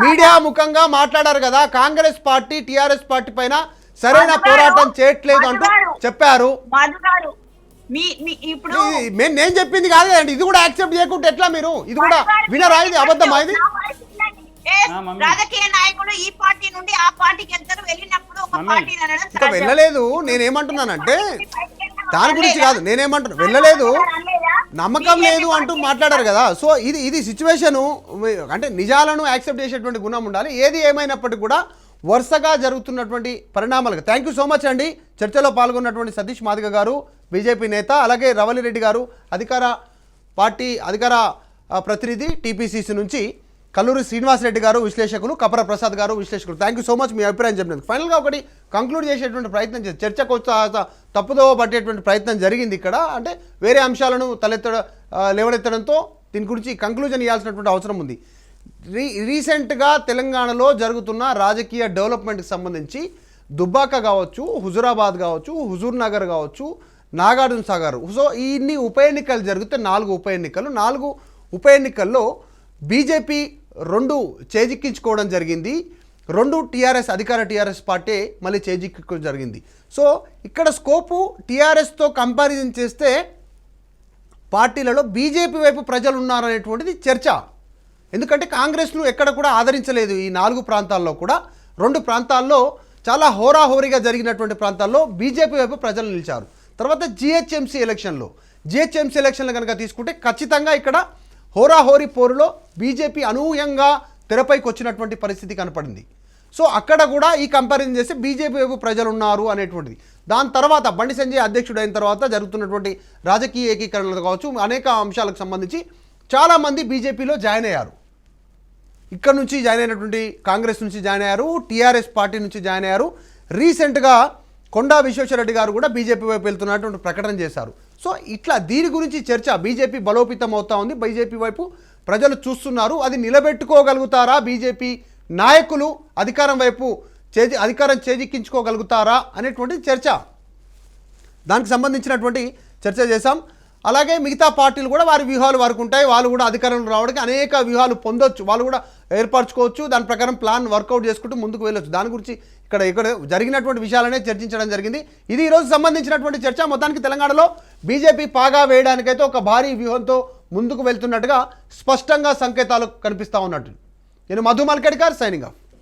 మీడియా ముఖంగా మాట్లాడారు కదా, కాంగ్రెస్ పార్టీ టిఆర్ఎస్ పార్టీ పైన సరైన పోరాటం చేయట్లేదు అంటూ చెప్పారు. నేను చెప్పింది కాదు అండి, ఇది కూడా యాక్సెప్ట్ చేయకుంటే ఎట్లా? మీరు ఇది కూడా వినరా? ఇది అబద్ధమా? ఇది రాజకీయ నాయకులు ఈ పార్టీ నుండి ఆ పార్టీకి వెళ్తారు, వెళ్ళినప్పుడు ఒక పార్టీ ఇంకా వెళ్ళలేదు. నేనేమంటున్నానంటే దాని గురించి కాదు, నేనేమంటున్నా వెళ్ళలేదు, నమ్మకం లేదు అంటూ మాట్లాడారు కదా. సో ఇది సిచ్యువేషను, అంటే నిజాలను యాక్సెప్ట్ చేసేటువంటి గుణం ఉండాలి. ఏది ఏమైనప్పటికీ కూడా వరుసగా జరుగుతున్నటువంటి పరిణామాలకు థ్యాంక్ యూ సో మచ్ అండి. చర్చలో పాల్గొన్నటువంటి సతీష్ మాదిగ గారు బీజేపీ నేత, అలాగే రవలిరెడ్డి గారు అధికార ప్రతినిధి టీపీసీసీ నుంచి, కల్లూరి శ్రీనివాసరెడ్డి గారు విశ్లేషకులు, కపర ప్రసాద్ గారు విశ్లేషకులు. థ్యాంక్ యూ సో మచ్ మీ అభిప్రాయం చెప్పినందుకు. ఫైనల్గా ఒకటి కంక్లూడ్ చేసేటువంటి ప్రయత్నం చేసి చర్చకు తప్పుదోవ పట్టేటువంటి ప్రయత్నం జరిగింది ఇక్కడ. అంటే వేరే అంశాలను లేవనెత్తడంతో దీని గురించి కంక్లూజన్ ఇవ్వాల్సినటువంటి అవసరం ఉంది. రీసెంట్గా తెలంగాణలో జరుగుతున్న రాజకీయ డెవలప్మెంట్కి సంబంధించి దుబ్బాక కావచ్చు, హుజురాబాద్ కావచ్చు, హుజూర్ నగర్ కావచ్చు, నాగార్జున సాగర్, సో ఇన్ని ఉప ఎన్నికలు జరిగితే 4 ఉప ఎన్నికల్లో బీజేపీ 2 చేజిక్కించుకోవడం జరిగింది. 2 అధికార టీఆర్ఎస్ పార్టీ మళ్ళీ చేజిక్కించుకోవడం జరిగింది. సో ఇక్కడ స్కోపు టీఆర్ఎస్తో కంపారిజన్ చేస్తే పార్టీలలో బీజేపీ వైపు ప్రజలు ఉన్నారనేటువంటిది చర్చ. ఎందుకంటే కాంగ్రెస్ను ఎక్కడ కూడా ఆదరించలేదు. ఈ 4 ప్రాంతాల్లో కూడా 2 ప్రాంతాల్లో చాలా హోరాహోరీగా జరిగినటువంటి ప్రాంతాల్లో బీజేపీ వైపు ప్రజలు నిలిచారు. తర్వాత జిహెచ్ఎంసీ ఎలక్షన్లు కనుక తీసుకుంటే ఖచ్చితంగా ఇక్కడ హోరాహోరీ పోరులో బీజేపీ అనూహ్యంగా తెరపైకి వచ్చినటువంటి పరిస్థితి కనపడింది. సో అక్కడ కూడా ఈ కంపారిజన్ చేస్తే బీజేపీ వైపు ప్రజలు ఉన్నారు అనేటువంటిది. దాని తర్వాత బండి సంజయ్ అధ్యక్షుడు అయిన తర్వాత జరుగుతున్నటువంటి రాజకీయ ఏకీకరణలు కావచ్చు, అనేక అంశాలకు సంబంధించి చాలామంది బీజేపీలో జాయిన్ అయ్యారు. ఇక్కడ నుంచి జాయిన్ అయినటువంటి కాంగ్రెస్ నుంచి జాయిన్ అయ్యారు, టీఆర్ఎస్ పార్టీ నుంచి జాయిన్ అయ్యారు. రీసెంట్గా కొండా విశ్వేశ్వరరెడ్డి గారు కూడా బీజేపీ వైపు వెళ్తున్నటువంటి ప్రకటన చేశారు. సో ఇట్లా దీని గురించి చర్చ, బీజేపీ బలోపేతం అవుతా ఉంది, బీజేపీ వైపు ప్రజలు చూస్తున్నారు, అది నిలబెట్టుకోగలుగుతారా బీజేపీ నాయకులు, అధికారం వైపు అధికారం చేజిక్కించుకోగలుగుతారా అనేటువంటి చర్చ, దానికి సంబంధించినటువంటి చర్చ చేశాం. అలాగే మిగతా పార్టీలు కూడా వారి వ్యూహాలు వారికి ఉంటాయి, వాళ్ళు కూడా అధికారంలో రావడానికి అనేక వ్యూహాలు పొందొచ్చు, వాళ్ళు కూడా ఏర్పరచుకోవచ్చు, దాని ప్రకారం ప్లాన్ వర్కౌట్ చేసుకుంటూ ముందుకు వెళ్ళొచ్చు. దాని గురించి ఇక్కడ జరిగినటువంటి విషయాలనే చర్చించడం జరిగింది. ఇది ఈరోజు సంబంధించినటువంటి చర్చ. మొత్తానికి తెలంగాణలో బీజేపీ పాగా వేయడానికైతే ఒక భారీ వ్యూహంతో ముందుకు వెళ్తున్నట్టుగా స్పష్టంగా సంకేతాలు కనిపిస్తూ ఉన్నట్టు. నేను మధు మల్కేడ్కర్, సైనింగ్ ఆఫ్.